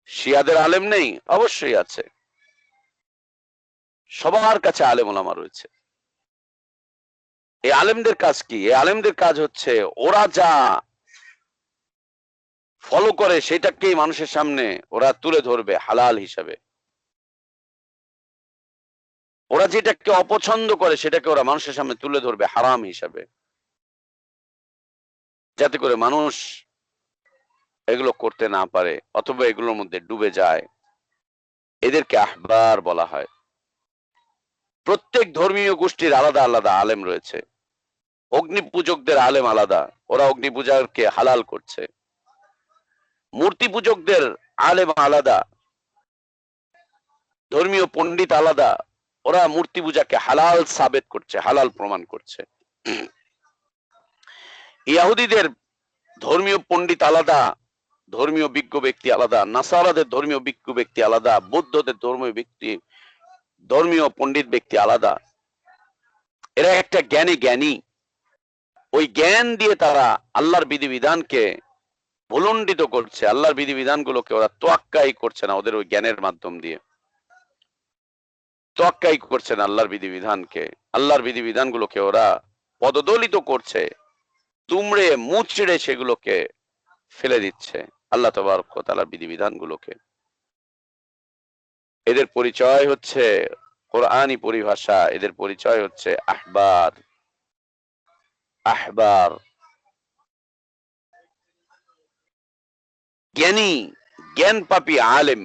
শিয়াদের আলেম নেই? অবশ্যই আছে। সবার কাছে আলেম ওলামা রয়েছে। এই আলেমদের কাজ কি? এই আলেমদের কাজ হচ্ছে ওরা যা ফলো করে সেটাকেই মানুষের সামনে ওরা তুলে ধরবে হালাল হিসাবে। ওরা যেটাকে অপছন্দ করে সেটাকে ওরা মানুষের সামনে তুলে ধরবে হারাম হিসাবে, যাতে করে মানুষ এগুলো করতে না পারে অথবা এগুলোর মধ্যে ডুবে যায়। এদেরকে আহবার বলা হয়। প্রত্যেক ধর্মীয় গোষ্ঠীর আলাদা আলাদা আলেম রয়েছে। অগ্নি পূজকদের আলেম আলাদা, ওরা অগ্নি পূজাকে হালাল করছে। মূর্তি পূজকদের আলেম আলাদা, ধর্মীয় পণ্ডিত আলাদা, ওরা মূর্তি পূজাকে হালাল সাবেত করছে, হালাল প্রমাণ করছে। ইহুদিদের ধর্মীয় পণ্ডিত আলাদা, ধর্মীয় বিজ্ঞ ব্যক্তি আলাদা, নাসারাদের ধর্মীয় বিজ্ঞ ব্যক্তি আলাদা, বৌদ্ধদের ধর্মীয় পণ্ডিত ব্যক্তি আলাদা। এরা একটা জ্ঞানী, ওই জ্ঞান দিয়ে তারা আল্লাহর বিধিবিধানকে ভুলণ্ডিত করছে, আল্লাহর বিধিবিধানগুলোকে ওরা তোয়াক্কাই করছে না, ওদের ওই জ্ঞানের মাধ্যম দিয়ে তোয়াক্কাই করছে না আল্লাহর বিধিবিধানকে। আল্লাহর বিধিবিধানগুলোকে ওরা পদদলিত করছে, তুমড়ে মুচড়ে সেগুলোকে ফেলে দিচ্ছে, আল্লাহ তাবারক ওয়া তাআলার বিধিবিধানগুলোকে। এদের পরিচয় হচ্ছে কোরআনী পরিভাষা, এদের পরিচয় হচ্ছে আহবার। আহবার জ্ঞানী, জ্ঞান পাপী আলেম,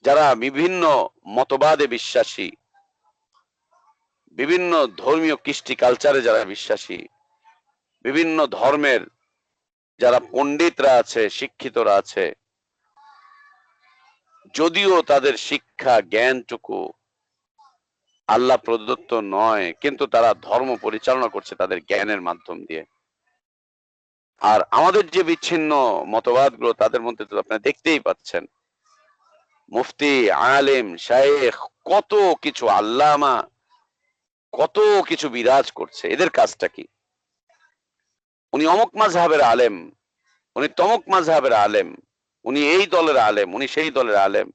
যারা বিভিন্ন মতবাদে বিশ্বাসী, বিভিন্ন ধর্মীয় কৃষ্টি কালচারে যারা বিশ্বাসী, বিভিন্ন ধর্মের যারা পণ্ডিতরা আছে, শিক্ষিতরা আছে, যদিও তাদের শিক্ষা জ্ঞানটুকু আল্লাহ প্রদত্ত নয়, কিন্তু তারা ধর্ম পরিচালনা করছে তাদের জ্ঞানের মাধ্যম দিয়ে। আর আমাদের যে বিচ্ছিন্ন মতবাদগুলো, তাদের মধ্যে তো আপনি দেখতেই পাচ্ছেন মুফতি, আলেম, শায়েখ, কত কিছু আল্লামা, কত কিছু বিরাজ করছে। এদের কাজটা কি? উনি অমুক মাযহাবের আলেম, উনি তমুক মাযহাবের আলেম, উনি এই দলের আলেম, উনি সেই দলের আলেম,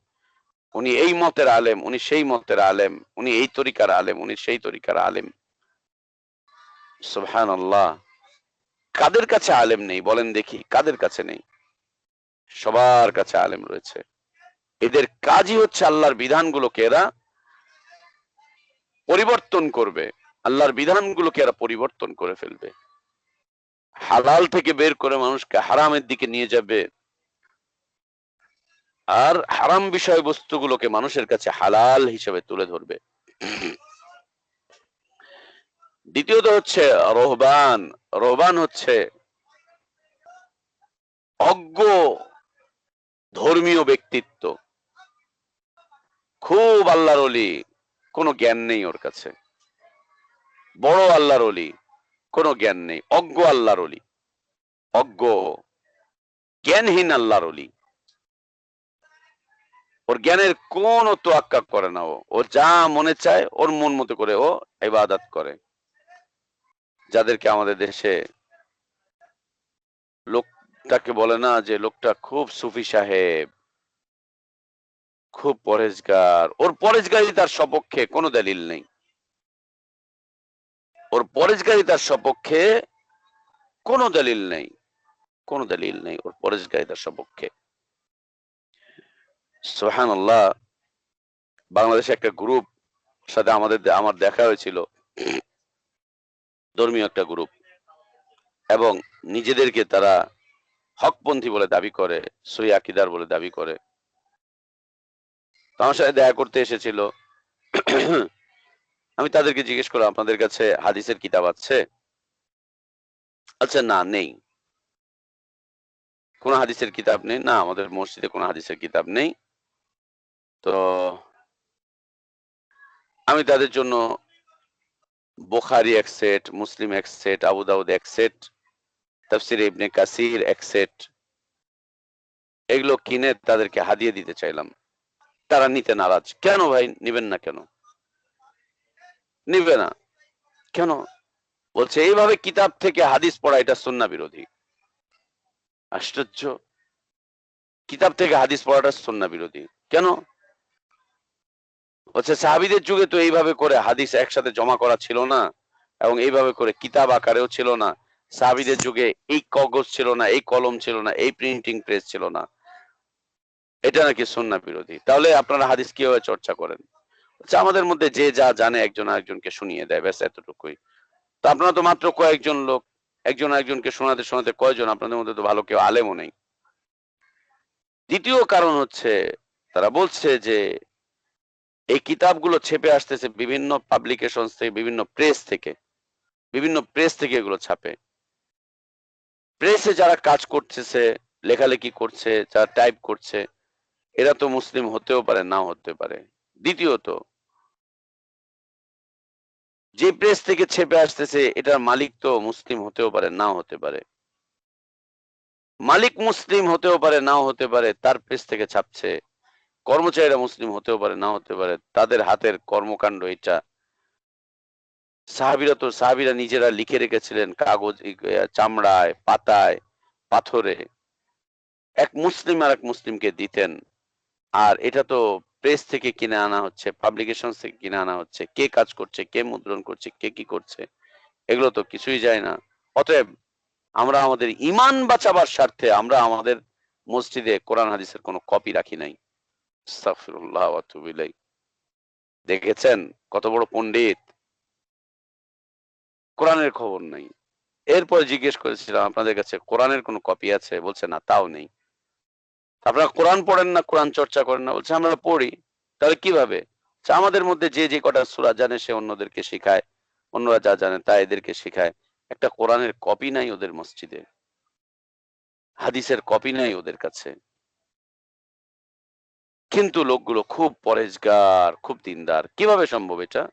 উনি এই মতের আলেম, উনি সেই মতের আলেম, উনি এই তরিকার আলেম, উনি সেই তরিকার আলেম। সুবহানাল্লাহ। কাদের কাছে আলেম নেই বলেন দেখি? কাদের কাছে নেই? সবার কাছে আলেম রয়েছে। এদের কাজই হচ্ছে আল্লাহর বিধানগুলোকে এরা পরিবর্তন করবে, আল্লাহর বিধানগুলোকে এরা পরিবর্তন করে ফেলবে, হালাল থেকে বের করে মানুষকে হারামের দিকে নিয়ে যাবে, আর হারাম বিষয়বস্তুগুলোকে মানুষের কাছে হালাল হিসেবে তুলে ধরবে। দ্বিতীয়ত হচ্ছে রহবান। রহবান হচ্ছে অজ্ঞ ধর্মীয় ব্যক্তিত্ব, খুব আল্লাহর ওলি, কোনো জ্ঞান নেই ওর কাছে, বড় আল্লাহর ওলি, কোনো জ্ঞান নেই, অজ্ঞ আল্লাহর ওলি, অজ্ঞ জ্ঞানহীন আল্লাহর ওলি। ওর জ্ঞানের কোনো তোয়াক্কা করে না, ও যা মনে চায় ওর মন মতো করে ও ইবাদত করে। যাদেরকে আমাদের দেশে লোকটাকে বলে না যে লোকটা খুব সুফি সাহেব, খুব পরেজগার, ওর পরেজগারিতার সপক্ষে কোনো দলিল নেই, ওর পরেজগারিতার সপক্ষে কোনো দলিল নেই, কোনো দলিল নেই ওর পরেজগারিতার সপক্ষে। সুবহানাল্লাহ। বাংলাদেশে একটা গ্রুপ সাথে আমার দেখা হয়েছিল, ধর্মীয় একটা গ্রুপ, এবং নিজেদেরকে তারা হকপন্থী বলে দাবি করে, সহি আকীদার বলে দাবি করে। তো আমার সাথে দেখা করতে এসেছিল। আমি তাদেরকে জিজ্ঞেস করলাম, আপনাদের কাছে হাদিসের কিতাব আছে? আচ্ছা, না, নেই। কোন হাদিসের কিতাব নেই? না, আমাদের মসজিদে কোনো হাদিসের কিতাব নেই। তো আমি তাদের জন্য বুখারী এক সেট, মুসলিম এক সেট, আবু দাউদ এক সেট, তাফসিরে ইবনে কাসির এক সেট, এগুলো কিনে তাদেরকে হাদিয়া দিতে চাইলাম। তারা নিতে নারাজ। কেন ভাই নিবেন না কেন? নিবে না কেন? বলছে এইভাবে কিতাব থেকে হাদিস পড়া এটা সুন্নাহ বিরোধী। আশ্চর্য! কিতাব থেকে হাদিস পড়াটা সুন্নাহ বিরোধী কেন? বলছে সাহাবীদের যুগে তো এইভাবে করে হাদিস একসাথে জমা করা ছিল না, এবং এইভাবে করে কিতাব আকারেও ছিল না। সাহাবীদের যুগে এই কাগজ ছিল না, এই কলম ছিল না, এই প্রিন্টিং প্রেস ছিল না। এটা নাকি সুন্নাহ বিরোধী। তাহলে আপনারা হাদিস কিভাবে চর্চা করেন? আচ্ছা, আমাদের মধ্যে যে যা জানে একজন আরেকজনকে শুনিয়ে দেয়, ব্যাস এতটুকুই। তো আপনারা তো মাত্র কয়েকজন লোক, একজন আরেকজনকে শোনাতে শোনাতে কয়জন? আপনাদের মধ্যে তো ভালো কেউ আলেমও নেই। দ্বিতীয় কারণ হচ্ছে, তারা বলছে যে এই কিতাবগুলো ছেপে আসতেছে বিভিন্ন পাবলিকেশনস থেকে, বিভিন্ন প্রেস থেকে এগুলো ছাপে। প্রেসে যারা কাজ করতেছে, লেখালেখি করছে, যারা টাইপ করছে, এরা তো মুসলিম হতেও পারে, নাও হতে পারে। দ্বিতীয়ত, যে প্রেস থেকে ছেপে আসতেছে এটার মালিক তো মুসলিম হতেও পারে, নাও হতে পারে। মালিক মুসলিম হতেও পারে, নাও হতে পারে, তার প্রেস থেকে ছাপছে। কর্মচারীরা মুসলিম হতেও পারে, নাও হতে পারে, তাদের হাতের কর্মকাণ্ড এটা। সাহাবীরা নিজেরা লিখে রেখেছিলেন কাগজ, চামড়ায়, পাতায়, পাথরে। এক মুসলিম আর এক মুসলিমকে দিতেন। আর এটা তো প্রেস থেকে কিনে আনা হচ্ছে, পাবলিকেশন থেকে কিনে আনা হচ্ছে। কে কাজ করছে, কে মুদ্রণ করছে, কে কি করছে, এগুলো তো কিছুই যায় না। অতএব আমরা আমাদের ঈমান বাঁচাবার স্বার্থে আমরা আমাদের মসজিদে কোরআন হাদিসের কোনো কপি রাখি নাই। আস্তাগফিরুল্লাহ ওয়া আতুবু ইলাইহি। দেখেছেন কত বড় পণ্ডিত! কোরআনের খবর নাই। এরপর জিজ্ঞেস করেছিলাম, আপনাদের কাছে কোরআনের কোনো কপি আছে? বলছে না, তাও নেই। আপনারা কোরআন পড়েন না, কোরআন চর্চা করেন না? বলছে আমরা পড়ি। তাহলে কিভাবে? আমাদের মধ্যে যে যে কটা সূরা জানে সে অন্যদেরকে শিখায়, অন্যরা যা জানে তা এদেরকে শিখায়। একটা কোরআনের কপি নাই ওদের মসজিদে, হাদিসের কপি নাই ওদের কাছে। কিন্তু লোকগুলো খুব পরেজগার, খুব দিনদার। কিভাবে সম্ভব এটা?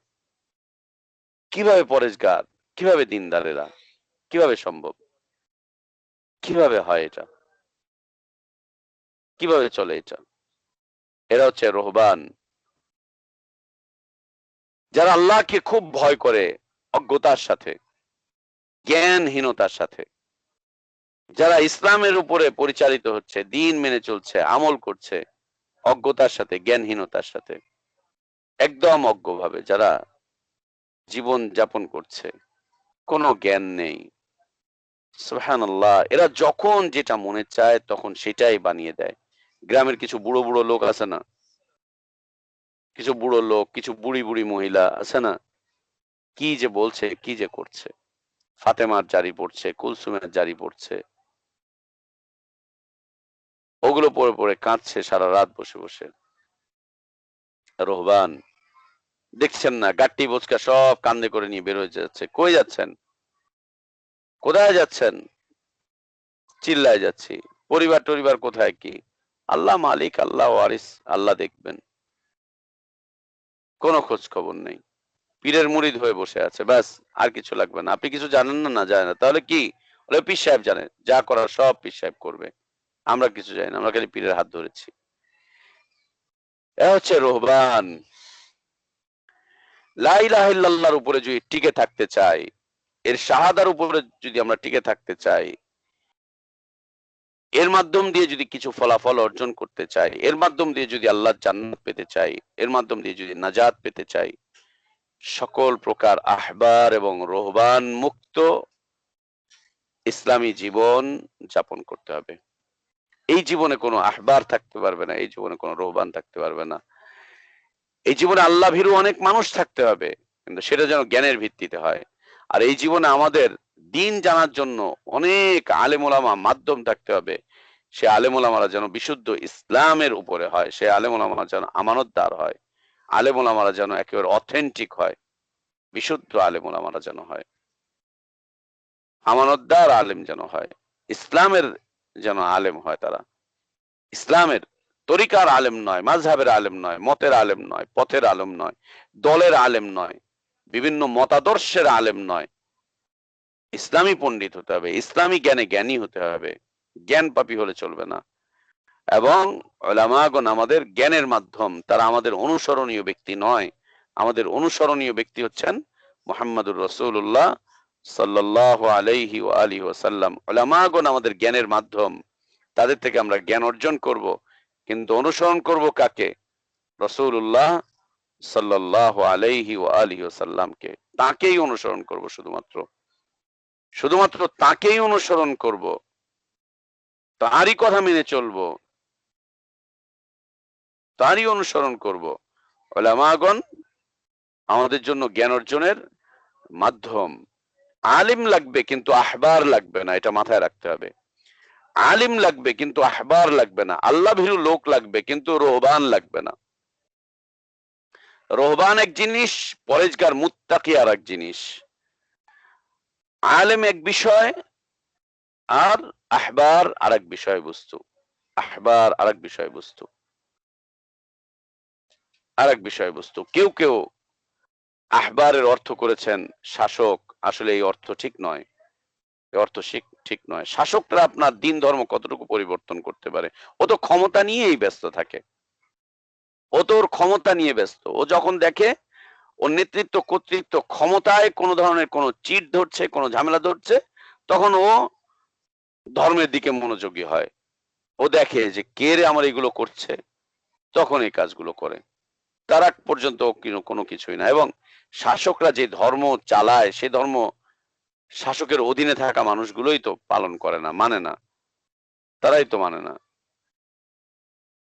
কিভাবে পরেজগার, কিভাবে দিনদার এরা? কিভাবে সম্ভব? কিভাবে হয় এটা? কিভাবে চলে এটা? এরা হচ্ছে রুহবান, যারা আল্লাহকে খুব ভয় করে, অজ্ঞতার সাথে, জ্ঞানহীনতার সাথে, যারা ইসলামের উপরে পরিচালিত হচ্ছে, দিন মেনে চলছে, আমল করছে, অজ্ঞতার সাথে, জ্ঞানহীনতার সাথে, একদম অজ্ঞভাবে যারা জীবন যাপন করছে, কোনো জ্ঞান নেই। সুবহানাল্লাহ, এরা যখন যেটা মনে চায় তখন সেটাই বানিয়ে দেয়। গ্রামের কিছু বুড়ো বুড়ো লোক আছে না, কিছু বুড়ো লোক, কিছু বুড়ি বুড়ি মহিলা আছে না, কি যে বলছে, কি যে করছে। ফাতেমার জারি পড়ছে, কুলসুমের জারি পড়ছে, ওগুলো পড়ে পড়ে কাঁদছে সারা রাত বসে বসে। রোহবান, দেখছেন না গাট্টি বোচকা সব কান্দে করে নিয়ে বের হয়ে যাচ্ছে। কই যাচ্ছেন? কোথায় যাচ্ছেন? চিল্লায় যাচ্ছি। পরিবার টরিবার কোথায়, কি? আল্লাহ মালিক, আল্লাহ ওয়ারিস, আল্লাহ দেখবেন। কোনো খোঁজ খবর নেই। পীরের মুরিদ হয়ে বসে আছে, ব্যাস। আর কিছু লাগবে না। আপনি কিছু জানেন না? না জানেন না, তাহলে কি? বলে পীর সাহেব জানে, যা করার সব পীর সাহেব করবে, আমরা কিছু জানি না, আমরা খালি পীরের হাত ধরেছি। এ হচ্ছে রোহবান। লা ইলাহা ইল্লাল্লাহর উপরে যদি টিকে থাকতে চাই, এর শাহাদার উপরে যদি আমরা টিকে থাকতে চাই, এর মাধ্যম দিয়ে যদি কিছু ফলাফল অর্জন করতে চাই, এর মাধ্যম দিয়ে যদি আল্লাহর জান্নাত পেতে চাই, এর মাধ্যম দিয়ে যদি নাজাত পেতে চাই, সকল প্রকার আহবার এবং রোহবান মুক্ত ইসলামী জীবন যাপন করতে হবে। এই জীবনে কোনো আহবার থাকতে পারবে না, এই জীবনে কোনো রোহবান থাকতে পারবে না। এই জীবনে আল্লাহ ভীরু অনেক মানুষ থাকতে হবে, কিন্তু সেটা যেন জ্ঞানের ভিত্তিতে হয়। আর এই জীবনে আমাদের দিন জানার জন্য অনেক আলেম ওলামা মাধ্যম থাকতে হবে। সে আলেম ওলামারা যেন বিশুদ্ধ ইসলামের উপরে হয়, সে আলেম ওলামারা যেন আমানতদার হয়, আলেম ওলামারা যেন একেবারে অথেন্টিক হয়, বিশুদ্ধ আলেম ওলামারা যেন হয়, আমানতদার আলেম যেন হয়, ইসলামের যেন আলেম হয়। তারা ইসলামের তরিকার আলেম নয়, মাযহাবের আলেম নয়, মতের আলেম নয়, পথের আলেম নয়, দলের আলেম নয়, বিভিন্ন মতাদর্শের আলেম নয়। ইসলামী পণ্ডিত হতে হবে, ইসলামী জ্ঞানে জ্ঞানী হতে হবে, জ্ঞান পাপী হলে চলবে না। এবং উলামাগণ আমাদের জ্ঞানের মাধ্যম, তারা আমাদের অনুসরণীয় ব্যক্তি নয়। আমাদের অনুসরণীয় ব্যক্তি হচ্ছেন মুহাম্মদুর রাসূলুল্লাহ সাল্লাল্লাহু আলাইহি ওয়া আলিহি ওয়াসাল্লাম। উলামাগণ আমাদের জ্ঞানের মাধ্যম, তাদের থেকে আমরা জ্ঞান অর্জন করব, কিন্তু অনুসরণ করব কাকে? রাসূলুল্লাহ সাল্লাল্লাহু আলাইহি ওয়া আলিহি ওয়াসাল্লামকে। তাকেই অনুসরণ করব, শুধুমাত্র শুধুমাত্র তাকেই অনুসরণ করব, তারই কথা মেনে চলবো, তারই অনুসরণ করব। উলামাগণ আমাদের জন্য জ্ঞান অর্জনের মাধ্যম। আলিম লাগবে কিন্তু আহবার লাগবে না, এটা মাথায় রাখতে হবে। আলিম লাগবে কিন্তু আহবার লাগবে না। আল্লাহ ভীরু লোক লাগবে কিন্তু রোহবান লাগবে না। রোহবান এক জিনিস, পরেজগার মুত্তাকি আর এক জিনিস। আলেম এক বিষয় আর আহবার আর এক বিষয়বস্তু। আহবার আর এক বিষয়বস্তু, আর এক বিষয়বস্তু। কেউ কেউ আহবারের অর্থ করেছেন শাসক। আসলে এই অর্থ ঠিক নয়, এই অর্থ ঠিক নয়। শাসকরা আপনার দিন ধর্ম কতটুকু পরিবর্তন করতে পারে? ও তো ক্ষমতা নিয়েই ব্যস্ত থাকে, ও তো ওর ক্ষমতা নিয়ে ব্যস্ত। ও যখন দেখে ওর নেতৃত্ব কর্তৃত্ব ক্ষমতায় কোনো ধরনের কোনো চিট ধরছে, কোনো ঝামেলা ধরছে, তখন ও ধর্মের দিকে মনোযোগী হয়। ও দেখে যে কে রে আমার এগুলো করছে, তখন এই কাজগুলো করে। তার আগ পর্যন্ত কোনো কিছুই না। এবং শাসকরা যে ধর্ম চালায়, সে ধর্ম শাসকের অধীনে থাকা মানুষগুলোই তো পালন করে না, মানে না। তারাই তো মানে না,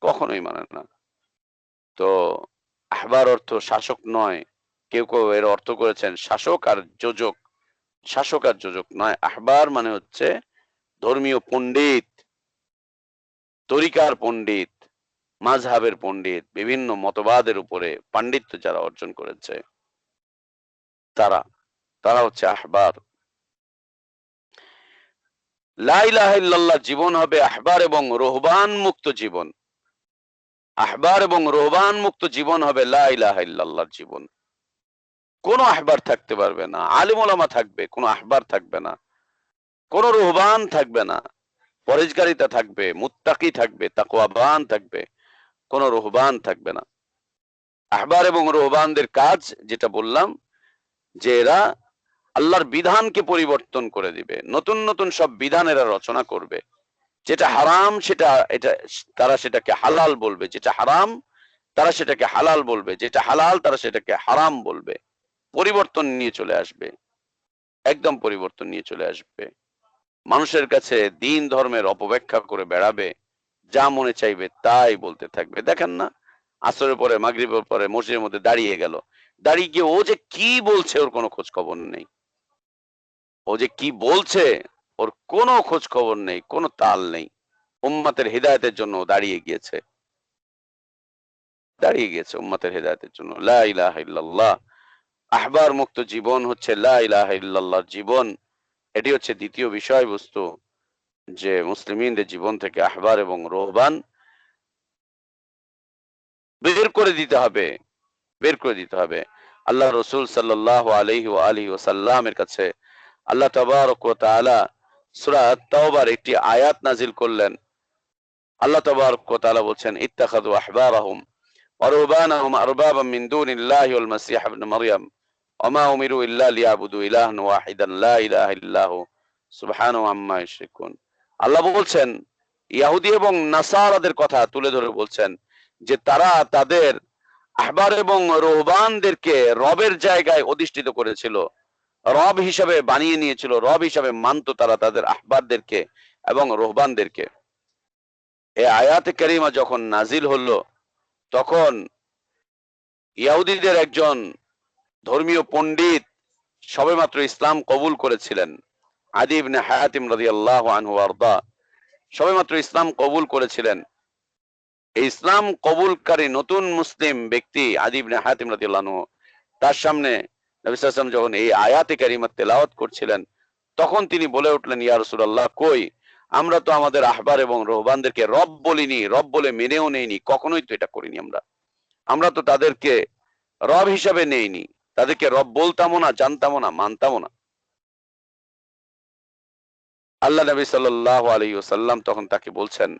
কখনোই মানে না। তো আহবার অর্থ শাসক নয়। কেউ কেউ এর অর্থ করেছেন শাসক আর যোজক। শাসক আর যোজক নয়। আহবার মানে হচ্ছে ধর্মীয় পণ্ডিত, তরিকার পণ্ডিত, মাযহাবের পণ্ডিত, বিভিন্ন মতবাদের উপরে পাণ্ডিত্য যারা অর্জন করেছে, তারা তারা হচ্ছে আহবার। লা ইলাহা ইল্লাল্লাহ জীবন হবে আহবার এবং রুহবান মুক্ত জীবন। আহবার এবং রুহবান মুক্ত জীবন হবে লা ইলাহা ইল্লাল্লাহর জীবন। কোন আহবার থাকতে পারবে না। আলিম ওলামা থাকবে, কোন আহবার থাকবে না, কোন রুহবান থাকবে না। পরেজগারিতা থাকবে, মুত্তাকি থাকবে, তাকওয়াবান থাকবে, কোন রুহবান থাকবে না। আহবার এবং রুহবানদের কাজ যেটা বললাম, যে এরা আল্লাহর বিধানকে পরিবর্তন করে দিবে, নতুন নতুন সব বিধান এরা রচনা করবে। যেটা হারাম তারা সেটাকে হালাল বলবে, যেটা হারাম তারা সেটাকে হালাল বলবে, যেটা হালাল তারা সেটাকে হারাম বলবে। পরিবর্তন নিয়ে চলে আসবে, একদম পরিবর্তন নিয়ে চলে আসবে। মানুষের কাছে দিন ধর্মের অপব্যাখ্যা করে বেড়াবে, যা মনে চাইবে তাই বলতে থাকবে। দেখেন না, আসরের পরে মাগরিবের পরে মসজিদের মধ্যে দাঁড়িয়ে গেল, দাঁড়িয়ে গিয়ে ও যে কি বলছে ওর কোনো খোঁজ খবর নেই। ও যে কি বলছে ওর কোনো খোঁজ খবর নেই, কোনো তাল নেই। উম্মাতের হিদায়াতের জন্য দাঁড়িয়ে গিয়েছে, দাঁড়িয়ে গিয়েছে উম্মাতের হিদায়াতের জন্য। লা ইলাহা ইল্লাল্লাহ। আহবার মুক্ত জীবন হচ্ছে লা ইলাহা ইল্লাল্লাহর জীবন। এটি হচ্ছে দ্বিতীয় বিষয়বস্তু, যে মুসলিমিনদের জীবন থেকে আহবার এবং রুহবান বের করে দিতে হবে, বের করে দিতে হবে। আল্লাহ রাসূল সাল্লাল্লাহু আলাইহি ওয়া আলিহি ওয়াসাল্লামের কাছে আল্লাহ তাবারক ওয়া তাআলা সূরা আত-তাওবার একটি আয়াত নাজিল করলেন। আল্লাহ তাবারক ওয়া তাআলা বলছেন, ইত্তাখাযু আহবারাহুম ওয়া রুহবানাহুম আরবাবাম মিন দুনিল্লাহি ওয়াল মাসিহ ইবনে মারইয়াম ওয়া মা উমিরু ইল্লা লিয়াবুদু ইলাহান ওয়াহিদান লা ইলাহা ইল্লাহু সুবহানাহু আম্মা ইউশরিকুন। আল্লাহ বলছেন, ইহুদি এবং নাসারাদের কথা তুলে ধরে বলছেন যে তারা তাদের আহবার এবং রুহবানদেরকে রবের জায়গায় অধিষ্ঠিত করেছিল, রব হিসাবে বানিয়ে নিয়েছিল, রব হিসাবে মানত তারা তাদের আহবারদেরকে এবং রুহবানদেরকে। এই আয়াতে কারিমা যখন নাজিল হলো, তখন ইহুদিদের একজন ধর্মীয় পণ্ডিত সবেমাত্র ইসলাম কবুল করেছিলেন। আদি ইবনে হাতিম রাদিয়াল্লাহু আনহু আরদা সবেমাত্র ইসলাম কবুল করেছিলেন। এই ইসলাম কবুলকারী নতুন মুসলিম ব্যক্তি আদি ইবনে হাতিম রাদিয়াল্লাহু আনহু, তার সামনে নবী সাল্লাল্লাহু আলাইহি ওয়াসাল্লাম যখন এই আয়াতে কারিমা তেলাওয়াত করছিলেন, তখন তিনি বলে উঠলেন, ইয়া রাসূলুল্লাহ, কই আমরা তো আমাদের আহবার এবং রুহবানদেরকে রব বলিনি, রব বলে মেনেও নেইনি, কখনোই তো এটা করিনি। আমরা তো তাদেরকে রব হিসাবে নেইনি, তাদেরকে রব বলতামও না, জানতামও না, মানতামও না। আল্লাহ নবী সাল্লাল্লাহু আলাইহি ওয়াসাল্লাম তখন তাকে বলছেন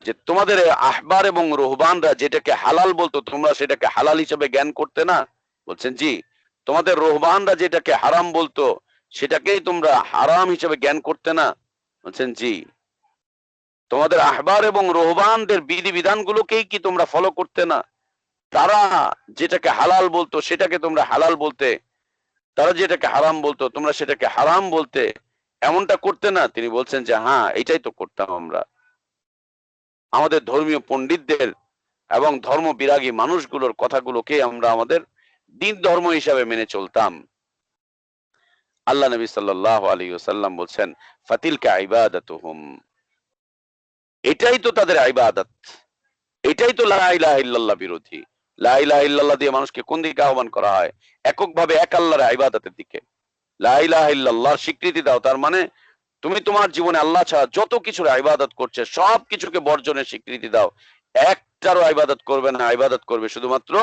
যে, তোমাদের এই আহবার এবং রুহবানরা যেটাকে হালাল বলতো, তোমরা সেটাকে হালাল হিসেবে জ্ঞান করতে না? বলছেন, জি। তোমাদের রুহবানরা যেটাকে হারাম বলতো, সেটাকেই তোমরা হারাম হিসেবে জ্ঞান করতে না? বলছেন, জি। তোমাদের আহবার এবং রুহবানদের বিধি বিধানগুলোকেই কি তোমরা ফলো করতে না? তারা যেটাকে হালাল বলতো সেটাকে তোমরা হালাল বলতে, তারা যেটাকে হারাম বলতো তোমরা সেটাকে হারাম বলতে, এমনটা করতে না? তিনি বলছেন যে, হ্যাঁ, এটাই তো করতাম আমরা। আমাদের ধর্মীয় পণ্ডিতদের এবং ধর্ম বিরাগী মানুষগুলোর কথাগুলোকে আমরা আমাদের দিন ধর্ম হিসাবে মেনে চলতাম। আল্লাহ নবী সাল্লাল্লাহু আলাইহি ওয়াসাল্লাম বলছেন, ফাতিলকা ইবাদাতুহুম, এটাই তো তাদের ইবাদত, এটাই তো লা ইলাহা ইল্লাল্লাহ বিরোধী। লা ইলাহা ইল্লাল্লাহ দিয়ে মানুষকে কোন দিকে আহ্বান করা হয়? এককভাবে এক আল্লাহর ইবাদতের দিকে। লা ইলাহা ইল্লাল্লাহর স্বীকৃতি দাও, তার মানে তুমি তোমার জীবনে আল্লাহ ছাড়া যত কিছুর ইবাদত করছে সব কিছুকে বর্জনের স্বীকৃতি দাও। একটারও ইবাদত করবে না, ইবাদত করবে শুধুমাত্র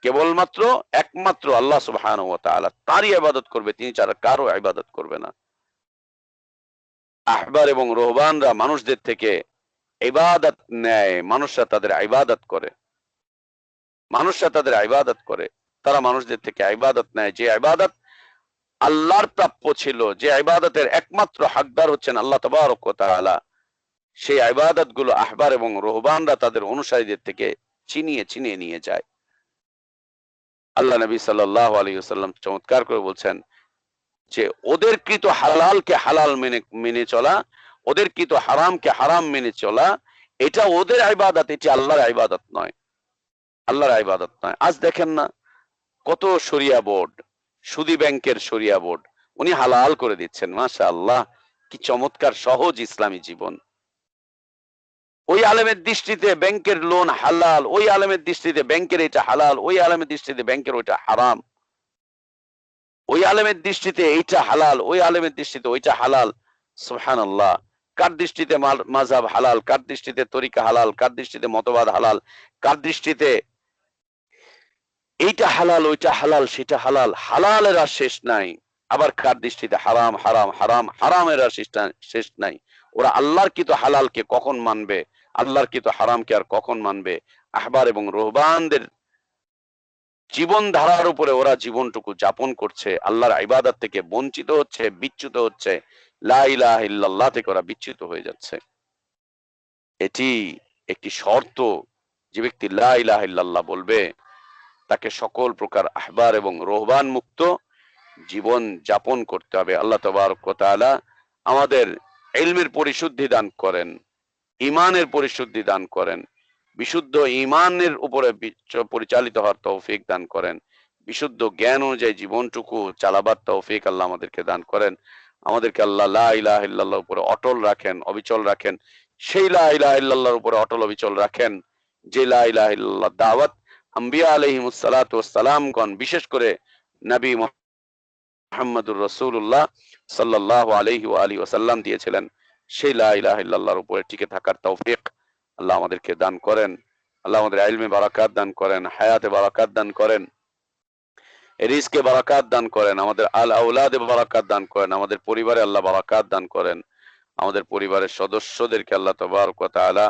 কেবলমাত্র একমাত্র আল্লাহ সুবহানাহু ওয়া তাআলা, তারই ইবাদত করবে, তিনি ছাড়া কারো ইবাদত করবে না। আহবার এবং রুহবানরা মানুষদের থেকে ইবাদত নেয়, মানুষরা তাদের ইবাদত করে, মানুষরা তাদের ইবাদত করে, তারা মানুষদের থেকে ইবাদত নেয়, যে ইবাদত আল্লাহর প্রাপ্য ছিল, যে ইবাদতের একমাত্র হকদার হচ্ছেন আল্লাহ তাবারক ওয়া তাআলা, সেই ইবাদত গুলো আহবার এবং রুহবানরা তাদের অনুসারীদের থেকে ছিনিয়ে ছিনিয়ে নিয়ে যায়। আল্লাহ নবী সাল্লাল্লাহু আলাইহি ওয়াসাল্লাম চমৎকার করে বলছেন যে, ওদের কৃত হালালকে হালাল মেনে মেনে চলা, ওদের কৃত হারামকে হারাম মেনে চলা, এটা ওদের ইবাদত, এটি আল্লাহর ইবাদত নয়, আল্লাহর ইবাদত নয়। আজ দেখেন না, কত শরিয়া বোর্ড, সুদী ব্যাংকের শরিয়া বোর্ড উনি হালাল করে দিচ্ছেন। মাশাআল্লাহ, কি চমৎকার সহজ ইসলামী জীবন। ওই আলেমের দৃষ্টিতে ব্যাংকের লোন হালাল, ওই আলেমের দৃষ্টিতে ব্যাংকের এটা হালাল, ওই আলেমের দৃষ্টিতে ব্যাংকের ওইটা হারাম। ওই আলেমের দৃষ্টিতে এইটা হালাল, ওই আলেমের দৃষ্টিতে ওইটা হালাল। সুবহানাল্লাহ, কার দৃষ্টিতে মাযহাব হালাল, কার দৃষ্টিতে তরিকা হালাল, কার দৃষ্টিতে মতবাদ হালাল, কার দৃষ্টিতে এইটা হালাল, ওইটা হালাল, সেটা হালাল, হালালের আর শেষ নাই। আবার কার দৃষ্টিতে হারাম হারাম হারাম, হারামের আর শেষ নাই। ওরা আল্লাহর কৃত হালালকে কখন মানবে, আল্লাহর কৃত হারামকে আর কখন মানবে? আহবার এবং রুহবানদের জীবন ধারার উপরে ওরা জীবনটুকু যাপন করছে, আল্লাহর ইবাদত থেকে বঞ্চিত হচ্ছে, বিচ্যুত হচ্ছে, লা ইলাহা ইল্লাল্লাহ থেকে ওরা বিচ্যুত হয়ে যাচ্ছে। এটি একটি শর্ত, যে ব্যক্তি লা ইলাহা ইল্লাল্লাহ বলবে, তাকে সকল প্রকার আহবার এবং রুহবান মুক্ত জীবন যাপন করতে হবে। আল্লাহ তাবারক ওয়া তাআলা আমাদের ইলমের পরিশুদ্ধি দান করেন, ঈমানের পরিশুদ্ধি দান করেন, বিশুদ্ধ ঈমানের উপরে পরিচালিত হওয়ার তৌফিক দান করেন, বিশুদ্ধ জ্ঞান অনুযায়ী জীবনটুকু চালাবার তৌফিক আল্লাহ আমাদেরকে দান করেন। আমাদেরকে আল্লাহ লা ইলাহা ইল্লাল্লাহর উপরে অটল রাখেন, অবিচল রাখেন। সেই লা ইলাহা ইল্লাল্লাহর উপরে অটল অবিচল রাখেন, যে লা ইলাহা ইল্লাল্লাহ দাওয়াত আম্বিয়া আলাইহিমুস সালাতু ওয়াস সালামগণ, বিশেষ করে নবী মুহাম্মদুর রাসূলুল্লাহ সাল্লাল্লাহু আলাইহি ওয়া আলিহি ওয়াসাল্লাম দিয়েছিলেন, সেই লা ইলাহা ইল্লাল্লাহর উপরে টিকে থাকার তৌফিক আল্লাহ আমাদেরকে দান করেন। আল্লাহ আমাদের ইলমে বারাকাত দান করেন, হায়াতে বারাকাত দান করেন, রিজকে বারাকাত দান করেন, আমাদের আল আওলাদে বারাকাত দান করেন, আমাদের পরিবারে আল্লাহ বারাকাত দান করেন, আমাদের পরিবারের সদস্যদেরকে আল্লাহ তাবারক ওয়া তাআলা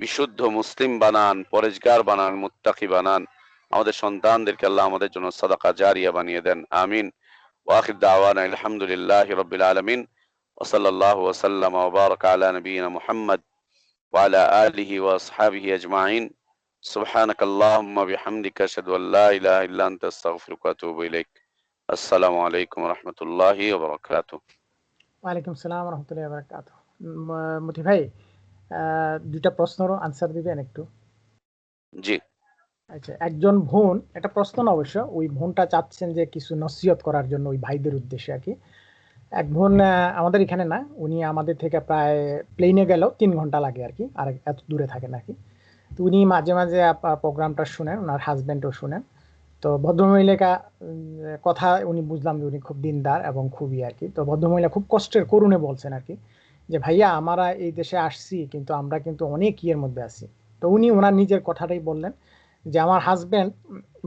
বিশুদ্ধ মুসলিম বানান, পরেজগার বানান, মুত্তাকি বানান। আমাদের সন্তানদেরকে আল্লাহ আমাদের জন্য সাদাকা জারিয়া বানিয়ে দেন, আমিন। ওয়া আখির দাওয়ানা আলহামদুলিল্লাহি রাব্বিল আলামিন, ওয়া সাল্লাল্লাহু ওয়া সাল্লামা ওয়া বারাকা আলা নবিয়িনা মুহাম্মদ ওয়া আলা আলিহি ওয়া আসহাবিহি আজমাইন। সুবহানাকাল্লাহুম্মা বিহামদিকা আশহাদু আল লা ইলাহা ইল্লা আনতা আস্তাগফিরুকা ওয়া আতুবু ইলাইক। আসসালামু আলাইকুম ওয়া রাহমাতুল্লাহি ওয়া বারাকাতুহু। ওয়ালাইকুম সালাম ওয়া রাহমাতুল্লাহি ওয়া বারাকাতুহু। মতি ভাই, দুইটা প্রশ্নের আনসার দিবেন একটু? জি। আচ্ছা, একজন বোন, এটা প্রশ্ন না অবশ্য, ওই বোনটা চাচ্ছেন যে কিছু নসিহত করার জন্য ওই ভাইদের উদ্দেশ্যে আর কি। এক বোন আমাদের এখানে না, উনি আমাদের থেকে প্রায় প্লেনে গেলেও 3 ঘন্টা লাগে আর কি, আর এত দূরে থাকে নাকি। তো উনি মাঝে মাঝে প্রোগ্রামটা শুনেন, ওনার হাজবেন্ডও শুনেন। তো ভদ্রমহিলাকা কথা উনি বুঝলাম যে উনি খুব দিনদার এবং খুবই আর কি। তো ভদ্রমহিলা খুব কষ্টের করুণে বলছেন আর কি, যে ভাইয়া আমরা এই দেশে আসছি কিন্তু আমরা কিন্তু অনেক ইয়ের মধ্যে আছি। তো উনি ওনার নিজের কথাটাই বললেন যে আমার হাজবেন্ড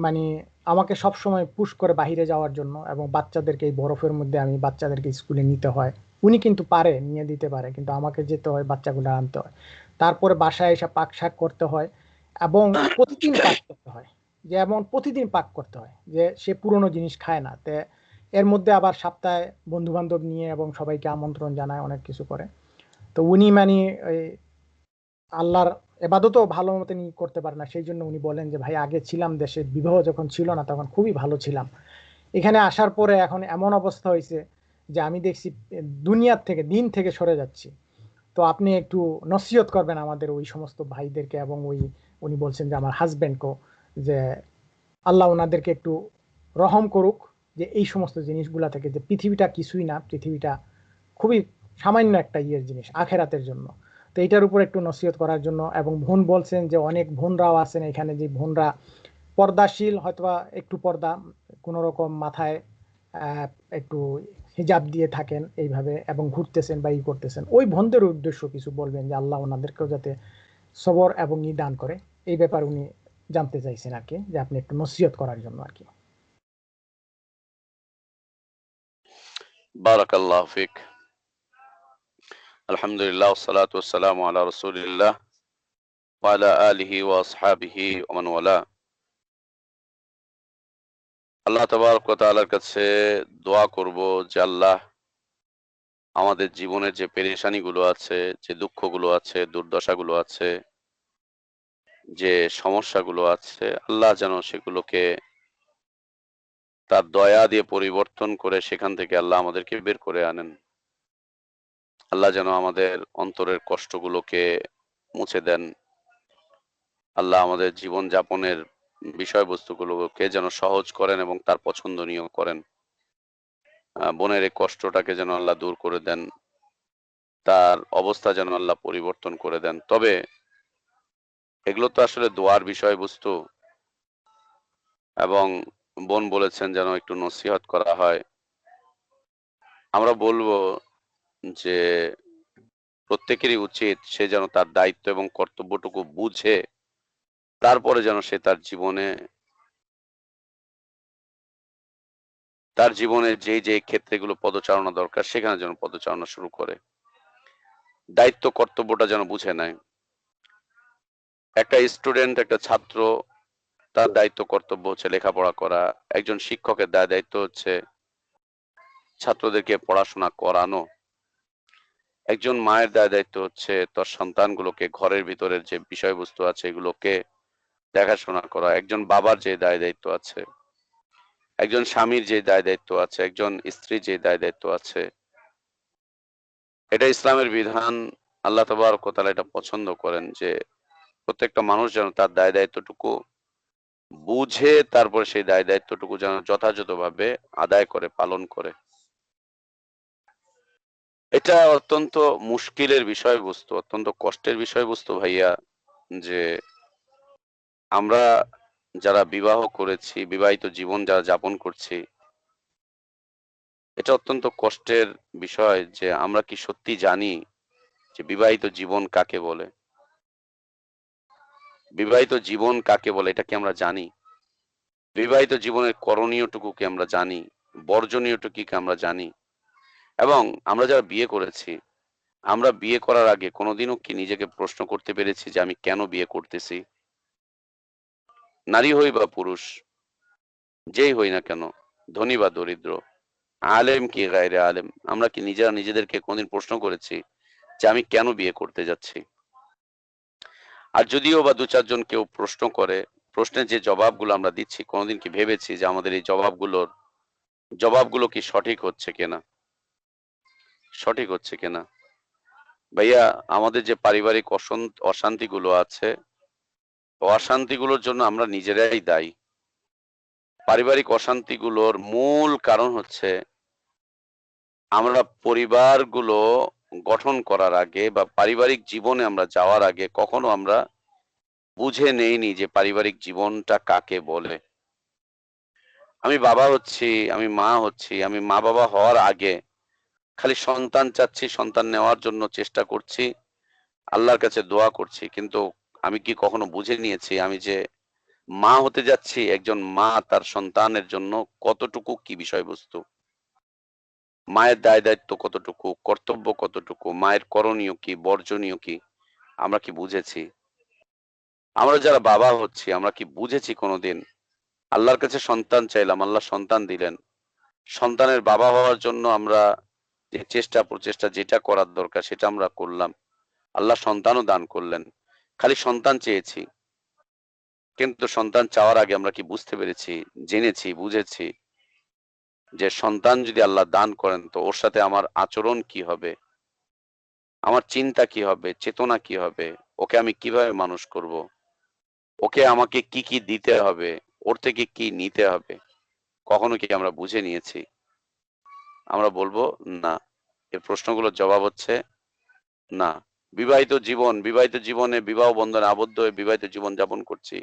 মানে আমাকে সব সময় পুশ করে বাইরে যাওয়ার জন্য, এবং বাচ্চাদেরকে এই বরফের মধ্যে আমি বাচ্চাদেরকে স্কুলে নিতে হয়। উনি কিন্তু পারে, নিয়ে দিতে পারে, কিন্তু আমাকে যেতে হয়, বাচ্চাগুলো আনতে হয়, তারপরে বাসায় এসে পাক শাক করতে হয়, এবং প্রতিদিন পাক করতে হয়। যে এমন প্রতিদিন পাক করতে হয় যে সে পুরনো জিনিস খায় না। তে এর মধ্যে আবার সপ্তাহে বন্ধু বান্ধব নিয়ে এবং সবাইকে আমন্ত্রণ জানায়, অনেক কিছু করে। তো উনি মানে ওই আল্লাহর এবাদতও ভালো মতন করতে পারে না। সেই জন্য উনি বলেন যে ভাই আগে ছিলাম দেশে, বিবাহ যখন ছিল না তখন খুবই ভালো ছিলাম, এখানে আসার পরে এখন এমন অবস্থা হয়েছে যে আমি দেখছি দুনিয়ার থেকে দিন থেকে সরে যাচ্ছি। তো আপনি একটু নসিহত করবেন আমাদের ওই সমস্ত ভাইদেরকে, এবং ওই উনি বলছেন যে আমার হাজবেন্ডকেও, যে আল্লাহ ওনাদেরকে একটু রহম করুক, যে এই সমস্ত জিনিসগুলা থেকে, যে পৃথিবীটা কিছুই না, পৃথিবীটা খুবই সামান্য একটা ইয়ের জিনিস আখেরাতের জন্য। তো এইটার উপর একটু নসিহত করার জন্য। এবং বোন বলছেন যে অনেক বোনরাও আছেন এখানে, যে বোনরা পর্দাশীল, হয়তোবা একটু পর্দা, কোনো রকম মাথায় আহ, একটু হিজাব দিয়ে থাকেন এইভাবে, এবং ঘুরতেছেন বা ই করতেছেন, ওই বোনদের উদ্দেশ্য কিছু বলবেন, যে আল্লাহ ওনাদেরকেও যাতে সবর এবং ই দান করে। এই ব্যাপার উনি জানতে চাইছেন আর কি, যে আপনি একটু নসিহত করার জন্য আর কি। বারাকাল্লাহ ফিক। আলহামদুলিল্লাহ ওয়াসসালাতু ওয়াসসালামু আলা রাসূলিল্লাহ ওয়া আলা আলিহি ওয়া আসহাবিহি ওয়া মান ওয়ালা। আল্লাহ তাবারক ওয়া তাআলার কাছে দোয়া করব যে আল্লাহ আমাদের জীবনের যে পেরেশানিগুলো আছে, যে দুঃখগুলো আছে, দুর্দশাগুলো আছে, যে সমস্যাগুলো আছে, আল্লাহ যেন সেগুলোকে তার দয়া দিয়ে পরিবর্তন করে সেখান থেকে আল্লাহ আমাদেরকে বের করে আনেন। আল্লাহ যেন আমাদের অন্তরের কষ্টগুলোকে মুছে দেন। আল্লাহ আমাদের জীবনযাপনের বিষয়বস্তুগুলোকে যেন সহজ করেন এবং তার পছন্দনীয় করেন। বোনের এই কষ্টটাকে যেন আল্লাহ দূর করে দেন। তার অবস্থা যেন আল্লাহ পরিবর্তন করে দেন। তবে এগুলো তো আসলে দোয়ার বিষয়বস্তু, এবং বোন বলেছেন যেন একটু নসিহত করা হয়। আমরা বলব যে প্রত্যেকেরই উচিত সে যেন তার দায়িত্ব এবং কর্তব্যটুকু বুঝে তারপরে যেন সে তার জীবনে যে ক্ষেত্রগুলো পদচারণা দরকার সেখানে যেন পদচারণা শুরু করে। দায়িত্ব কর্তব্যটা যেন বুঝে নেয়। একটা স্টুডেন্ট, একটা ছাত্র, তার দায়িত্ব কর্তব্য হচ্ছে লেখাপড়া করা। একজন শিক্ষকের দায়িত্ব হচ্ছে ছাত্রদেরকে পড়াশোনা করানো। একজন মায়ের দায়িত্ব হচ্ছে তার সন্তানগুলোকে ঘরের ভিতরের যে বিষয়বস্তু আছে এগুলোকে দেখাশোনা করা। একজন বাবার যে দায়িত্ব আছে, একজন স্বামীর যে দায়িত্ব আছে, একজন স্ত্রীর যে দায়িত্ব আছে, এটা ইসলামের বিধান। আল্লাহ তাবারক ওয়া তাআলা এটা পছন্দ করেন যে প্রত্যেকটা মানুষ যেন তার দায়িত্বটুকু বুঝে তারপরে সেই দায়িত্বটুকু যেন যথাযথভাবে আদায় করে, পালন করে। এটা অত্যন্ত মুশকিলের বিষয়বস্তু, অত্যন্ত কষ্টের বিষয়বস্তু ভাইয়া, যে আমরা যারা বিবাহ করেছি, বিবাহিত জীবন যারা যাপন করছি, এটা অত্যন্ত কষ্টের বিষয় যে আমরা কি সত্যি জানি যে বিবাহিত জীবন কাকে বলে? বিবাহিত জীবন কাকে বলে এটা কি আমরা জানি? বিবাহিত জীবনের করণীয়টুকু কি আমরা জানি? বর্জনীয়টুকু কি আমরা জানি? এবং আমরা যারা বিয়ে করেছি, আমরা বিয়ে করার আগে কোনোদিনও কি নিজেকে প্রশ্ন করতে পেরেছি যে আমি কেন বিয়ে করতেছি? নারী হই বা পুরুষ, যেই হই না কেন, ধনী বা দরিদ্র, আলেম কি গায়রে আলেম, আমরা কি নিজেরা নিজেদেরকে কোনদিন প্রশ্ন করেছি যে আমি কেন বিয়ে করতে যাচ্ছি? আর যদিও বা ২-৪ জন কেউ প্রশ্ন করে, প্রশ্নের যে জবাবগুলো আমরা দিচ্ছি কোনদিন কি ভেবেছি যে আমাদের এই জবাবগুলো কি সঠিক হচ্ছে কিনা? সঠিক হচ্ছে কিনা? ভাইয়া, আমাদের যে পারিবারিক অশান্তিগুলো আছে, অশান্তিগুলোর জন্য আমরা নিজেরাই দায়ী। পারিবারিক অশান্তিগুলোর মূল কারণ হচ্ছে আমরা পরিবারগুলো গঠন করার আগে বা পারিবারিক জীবনে আমরা যাওয়ার আগে কখনো আমরা বুঝে নেইনি যে পারিবারিক জীবনটা কাকে বলে। আমি বাবা হচ্ছি, আমি মা হচ্ছি, আমি মা বাবা হওয়ার আগে খালি সন্তান চাচ্ছি, সন্তান নেওয়ার জন্য চেষ্টা করছি, আল্লাহর কাছে দোয়া করছি। কিন্তু আমি কি কখনো বুঝে নিয়েছি আমি যে মা হতে যাচ্ছি, একজন মা তার সন্তানের জন্য কতটুকু কি বিষয়বস্তু, মায়ের দায় দায়িত্ব কতটুকু, কর্তব্য কতটুকু, মায়ের করণীয় কি, বর্জনীয় কি, আমরা কি বুঝেছি? আমরা যারা বাবা হচ্ছি আমরা কি বুঝেছি কোনোদিন? আল্লাহর কাছে সন্তান চাইলাম, আল্লাহ সন্তান দিলেন। সন্তানের বাবা হওয়ার জন্য আমরা যে চেষ্টা প্রচেষ্টা যেটা করার দরকার সেটা আমরা করলাম। আল্লাহ সন্তানও দান করলেন। খালি সন্তান চেয়েছি। কিন্তু সন্তান চাওয়ার আগে আমরা কি বুঝতে পেরেছি, জেনেছি, বুঝেছি যে সন্তান যদি আল্লাহ দান করেন তো ওর সাথে আমার আচরণ কি হবে, আমার চিন্তা কি হবে, চেতনা কি হবে, ওকে আমি কিভাবে মানুষ করব, ওকে আমাকে কি কি দিতে হবে, ওর থেকে কি নিতে হবে, কখনো কি আমরা বুঝে নিয়েছি? আমরা বলবো না। এই প্রশ্নগুলোর জবাব হচ্ছে না। বিবাহিত জীবনে বিবাহ বন্ধনে আবদ্ধ হয়ে বিবাহিত জীবন যাপন করছি,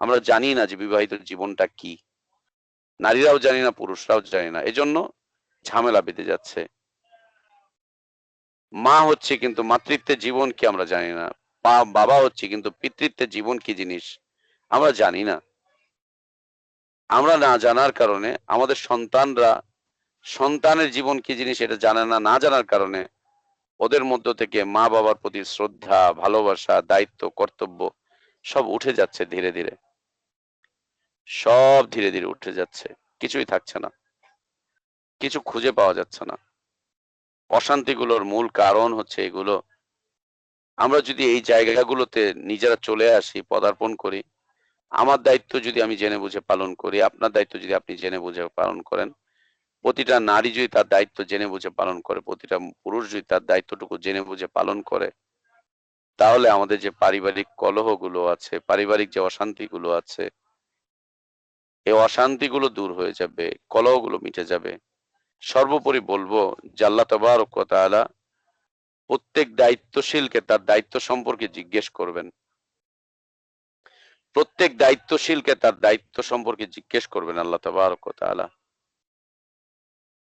আমরা জানি না যে বিবাহিত জীবনটা কি। নারীরাও জানি না, পুরুষরাও জানি না, এজন্য ঝামেলা বেঁধে যাচ্ছে। মা হচ্ছে কিন্তু মাতৃত্বের জীবন কি আমরা জানি না। বাবা হচ্ছে কিন্তু পিতৃত্বের জীবন কি জিনিস আমরা জানি না। আমরা না জানার কারণে আমাদের সন্তানরা সন্তানের জীবন কি জিনিস এটা জানে না, না জানার কারণে ওদের মধ্য থেকে মা বাবার প্রতি শ্রদ্ধা, ভালোবাসা, দায়িত্ব, কর্তব্য সব উঠে যাচ্ছে ধীরে ধীরে। সব ধীরে ধীরে উঠে যাচ্ছে। কিছুই থাকছে না। কিছু খুঁজে পাওয়া যাচ্ছে না। অশান্তিগুলোর মূল কারণ হচ্ছে এগুলো। আমরা যদি এই জায়গাগুলোতে নিজেরা চলে আসি, পদার্পণ করি, আমার দায়িত্ব যদি আমি জেনে বুঝে পালন করি, আপনার দায়িত্ব যদি আপনি জেনে বুঝে পালন করেন, প্রতিটা নারী যদি তার দায়িত্ব জেনে বুঝে পালন করে, প্রতিটা পুরুষ যদি তার দায়িত্বটুকু জেনে বুঝে পালন করে, তাহলে আমাদের যে পারিবারিক কলহগুলো আছে, পারিবারিক যে অশান্তিগুলো আছে, এই অশান্তিগুলো দূর হয়ে যাবে, কলহগুলো মিটে যাবে। সর্বোপরি বলবো যে আল্লাহ তাবারক ওয়া তাআলা প্রত্যেক দায়িত্বশীলকে তার দায়িত্ব সম্পর্কে জিজ্ঞেস করবেন। প্রত্যেক দায়িত্বশীলকে তার দায়িত্ব সম্পর্কে জিজ্ঞেস করবেন আল্লাহ তাবারক ওয়া তাআলা।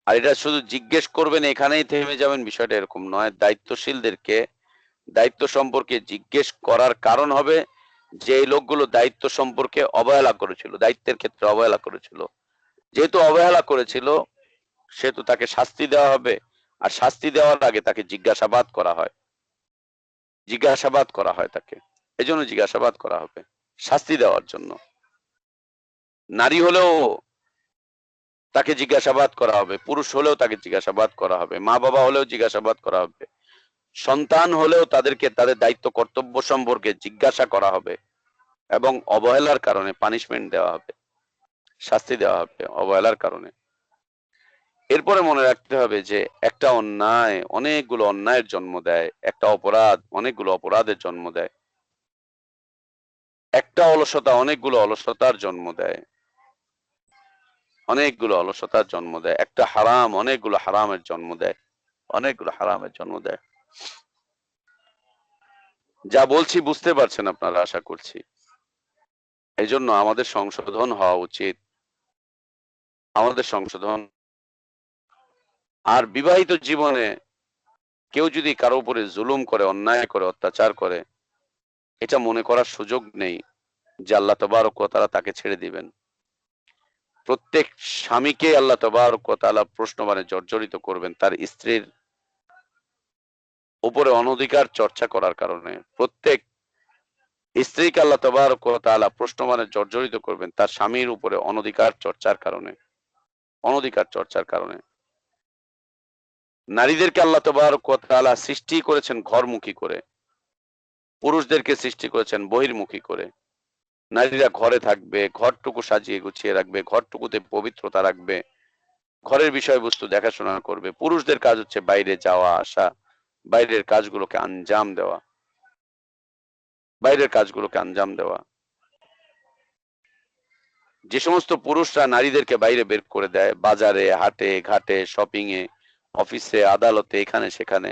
আর এটা শুধু জিজ্ঞেস করবেন এখানেই থেমে যাবেন বিষয়টা এরকম নয়। দায়িত্বশীলদেরকে দায়িত্ব সম্পর্কে জিজ্ঞেস করার কারণ হবে যে এই লোকগুলো দায়িত্ব সম্পর্কে অবহেলা করেছিল, দায়িত্বের ক্ষেত্রে অবহেলা করেছিল। যেহেতু অবহেলা করেছিল সেহেতু তাকে শাস্তি দেওয়া হবে। আর শাস্তি দেওয়ার আগে তাকে জিজ্ঞাসাবাদ করা হয়। জিজ্ঞাসাবাদ করা হয় তাকে। এজন্য জিজ্ঞাসাবাদ করা হবে শাস্তি দেওয়ার জন্য। নারী হলেও তাকে জিজ্ঞাসাবাদ করা হবে, পুরুষ হলেও তাকে জিজ্ঞাসাবাদ করা হবে, মা বাবা হলেও জিজ্ঞাসাবাদ করা হবে, সন্তান হলেও তাদেরকে তাদের দায়িত্ব কর্তব্য সম্পর্কে জিজ্ঞাসা করা হবে এবং অবহেলার কারণে পানিশমেন্ট দেওয়া হবে, শাস্তি দেওয়া হবে অবহেলার কারণে। এরপরে মনে রাখতে হবে যে একটা অন্যায় অনেকগুলো অন্যায়ের জন্ম দেয়, একটা অপরাধ অনেকগুলো অপরাধের জন্ম দেয়, একটা অলসতা অনেকগুলো অলসতার জন্ম দেয়, অনেকগুলো অলসতার জন্ম দেয়, একটা হারাম অনেকগুলো হারামের জন্ম দেয়, অনেকগুলো হারামের জন্ম দেয়। যা বলছি বুঝতে পারছেন আপনারা আশা করছি। এই জন্য আমাদের সংশোধন হওয়া উচিত, আমাদের সংশোধন। আর বিবাহিত জীবনে কেউ যদি কারো উপরে জুলুম করে, অন্যায় করে, অত্যাচার করে, এটা মনে করার সুযোগ নেই যে আল্লাহ তাবারক ওয়া তাআলা তাকে ছেড়ে দিবেন। প্রত্যেক স্বামীকে আল্লাহ তাবারক ওয়া তাআলা প্রশ্নবাণে জর্জরিত করবেন তার স্ত্রীর উপরে অনধিকার চর্চা করার কারণে। প্রত্যেক স্ত্রীকে আল্লাহ তাবারক ওয়া তাআলা প্রশ্নবাণে জর্জরিত করবেন তার স্বামীর উপরে অনধিকার চর্চার কারণে, অনধিকার চর্চার কারণে। নারীদেরকে আল্লাহ তাবারক ওয়া তাআলা সৃষ্টি করেছেন ঘরমুখী করে, পুরুষদেরকে সৃষ্টি করেছেন বহির্মুখী করে। নারীরা ঘরে থাকবে, ঘরটুকু সাজিয়ে গুছিয়ে রাখবে, ঘরটুকুতে পবিত্রতা রাখবে, ঘরের বিষয়বস্তু দেখাশোনা করবে। পুরুষদের কাজ হচ্ছে বাইরে যাওয়া আসা, বাইরের কাজগুলোকে আঞ্জাম দেওয়া, বাইরের কাজগুলোকে আঞ্জাম দেওয়া। যে সমস্ত পুরুষরা নারীদেরকে বাইরে বের করে দেয়, বাজারে, হাটে ঘাটে, শপিং এ, অফিসে, আদালতে, এখানে সেখানে,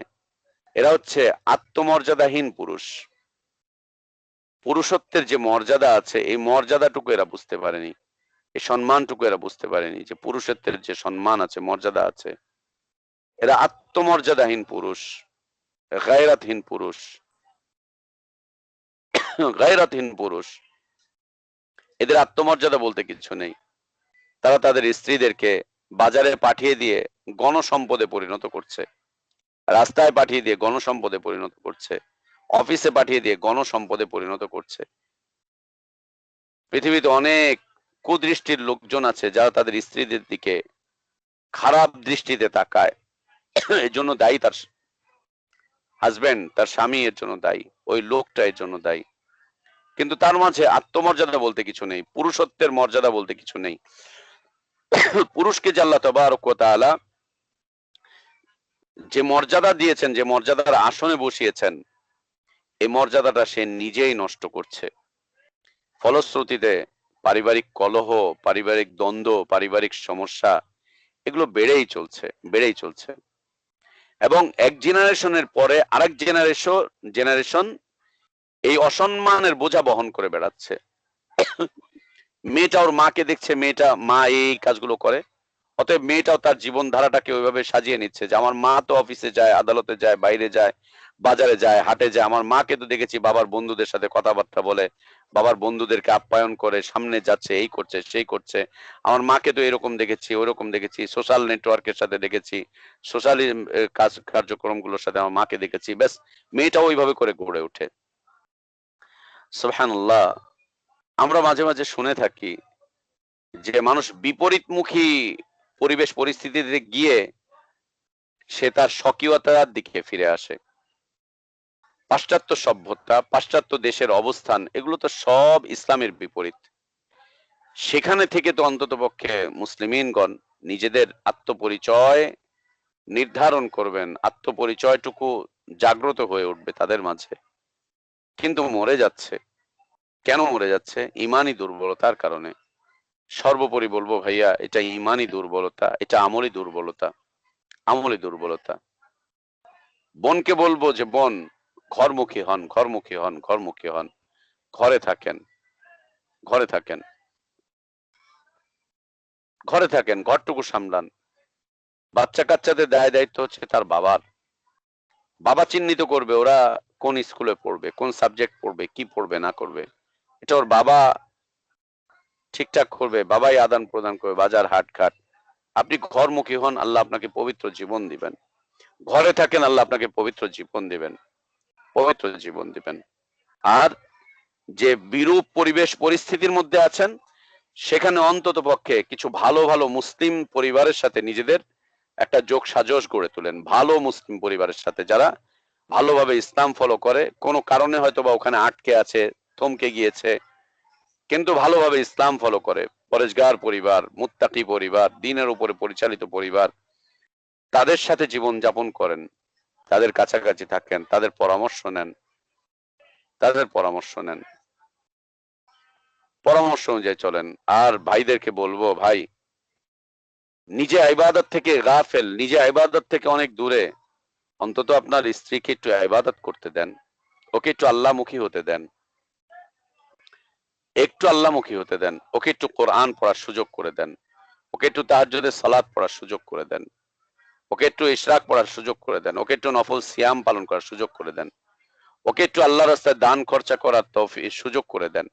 এরা হচ্ছে আত্মমর্যাদাহীন পুরুষ। পুরুষত্বের যে মর্যাদা আছে, এই মর্যাদাটুকু এরা বুঝতে পারেনি, এই সম্মানটুকু এরা বুঝতে পারেনি, যে পুরুষত্বের যে সম্মান আছে, মর্যাদা আছে। এরা আত্মমর্যাদাহীন পুরুষ, গায়রাতহীন পুরুষ, গায়রাতহীন পুরুষ। এদের আত্মমর্যাদা বলতে কিছু নেই। তারা তাদের স্ত্রীদেরকে বাজারে পাঠিয়ে দিয়ে গণসম্পদে পরিণত করছে, রাস্তায় পাঠিয়ে দিয়ে গণসম্পদে পরিণত করছে, অফিসে পাঠিয়ে দিয়ে গণসম্পদে পরিণত করছে। পৃথিবীতে অনেক কুদৃষ্টির লোকজন আছে যারা তাদের স্ত্রীদের দিকে খারাপ দৃষ্টিতে তাকায়। এর জন্য দায়ী তার হাজবেন্ড, তার স্বামী এর জন্য দায়ী, ওই লোকটা এর জন্য দায়ী। কিন্তু তার মাঝে আত্মমর্যাদা বলতে কিছু নেই, পুরুষত্বের মর্যাদা বলতে কিছু নেই। পুরুষকে যে আল্লাহ তাবারক ওয়া তাআলা যে মর্যাদা দিয়েছেন, যে মর্যাদার আসনে বসিয়েছেন, এই মর্যাদাটা সে নিজেই নষ্ট করছে। ফলশ্রুতিতে পারিবারিক কলহ, পারিবারিক দ্বন্দ্ব, পারিবারিক সমস্যা, এগুলো বেড়েই চলছে। এবং এক জেনারেশনের পরে আরেক জেনারেশন এই অসম্মানের বোঝা বহন করে বেড়াচ্ছে। মেয়েটা ওর মাকে দেখছে, মা এই কাজগুলো করে, অতএব মেয়েটাও তার জীবন ধারাটাকে ওইভাবে সাজিয়ে নিচ্ছে যে আমার মা তো অফিসে যায়, আদালতে যায়, বাইরে যায়, বাজারে যায়, হাটে যায়, আমার মাকে তো দেখেছি বাবার বন্ধুদের সাথে কথাবার্তা বলে, বাবার বন্ধুদেরকে আপ্যায়ন করে, সামনে যাচ্ছে, এই করছে সেই করছে, আমার মাকে তো এরকম দেখেছি, ওইরকম দেখেছি, সোশ্যাল নেটওয়ার্কের সাথে দেখেছি, সোশ্যাল কার্যক্রমগুলোর সাথে আমার মাকে দেখেছি। ব্যাস, মেয়েটাও ওইভাবে করে গড়ে ওঠে। সুবহানাল্লাহ। আমরা মাঝে মাঝে শুনে থাকি যে মানুষ বিপরীতমুখী পরিবেশ পরিস্থিতিতে গিয়ে সে তার স্বকীয়তার দিকে ফিরে আসে। পাশ্চাত্য সভ্যতা, পাশ্চাত্য দেশের অবস্থান, এগুলো তো সব ইসলামের বিপরীত। সেখানে থেকে তো অন্ততপক্ষে মুসলিমিনগণ নিজেদের আত্মপরিচয় নির্ধারণ করবেন, আত্মপরিচয়টুকু জাগ্রত হয়ে উঠবে তাদের মাঝে। কিন্তু মরে যাচ্ছে। কেন মরে যাচ্ছে? ইমানি দুর্বলতার কারণে। সর্বোপরি বলবো ভাইয়া, এটা ইমানি দুর্বলতা, এটা আমলি দুর্বলতা, আমলি দুর্বলতা। বোনকে বলবো যে বোন, ঘরমুখী হন, ঘরমুখী হন, ঘরমুখী হন, ঘরে থাকেন, ঘরে থাকেন, ঘরে থাকেন, ঘরটুকু সামলান। বাচ্চা কাচ্চাদের দায় দায়িত্ব হচ্ছে তার বাবার। বাবা চিহ্নিত করবে ওরা কোন স্কুলে পড়বে, কোন সাবজেক্ট পড়বে, কি পড়বে না করবে, এটা ওর বাবা ঠিকঠাক করবে, বাবাই আদান প্রদান করবে, বাজার হাট ঘাট। আপনি ঘরমুখী হন, আল্লাহ আপনাকে পবিত্র জীবন দিবেন। ঘরে থাকেন, আল্লাহ আপনাকে পবিত্র জীবন দিবেন, পবিত্র জীবন দিবেন। আর যে বিরূপ পরিবেশ পরিস্থিতির মধ্যে আছেন, সেখানে অন্তত পক্ষে কিছু ভালো ভালো মুসলিম পরিবারের সাথে নিজেদের একটা যোগ সাজস গড়ে তোলেন। ভালো মুসলিম পরিবারের সাথে যারা ভালোভাবে ইসলাম ফলো করে, কোনো কারণে হয়তো বা ওখানে আটকে আছে, থমকে গিয়েছে, কিন্তু ভালোভাবে ইসলাম ফলো করে, পরেশগার পরিবার, মুত্তাকি পরিবার, দ্বীনের উপরে পরিচালিত পরিবার, তাদের সাথে জীবন যাপন করেন, তাদের কাছাকাছি থাকেন, তাদের পরামর্শ নেন, তাদের পরামর্শ নেন, পরামর্শ অনুযায়ী চলেন। আর ভাইদেরকে বলবো, ভাই নিজে ইবাদত থেকে গাফেল, নিজে ইবাদত থেকে অনেক দূরে, অন্তত আপনার স্ত্রীকে একটু ইবাদত করতে দেন, ওকে একটু আল্লাহমুখী হতে দেন, একটু আল্লাহমুখী হতে দেন, ওকে একটু কোরআন পড়ার সুযোগ করে দেন, ওকে একটু তাহাজ্জুদের সালাত পড়ার সুযোগ করে দেন, ওকে একটু ইশরাক পড়ার সুযোগ করে দেন, ওকে একটু নফল সিয়াম পালন করার সুযোগ করে দেন, ওকে একটু আল্লাহর রাস্তায় দান খরচা করার সুযোগ করে দেন,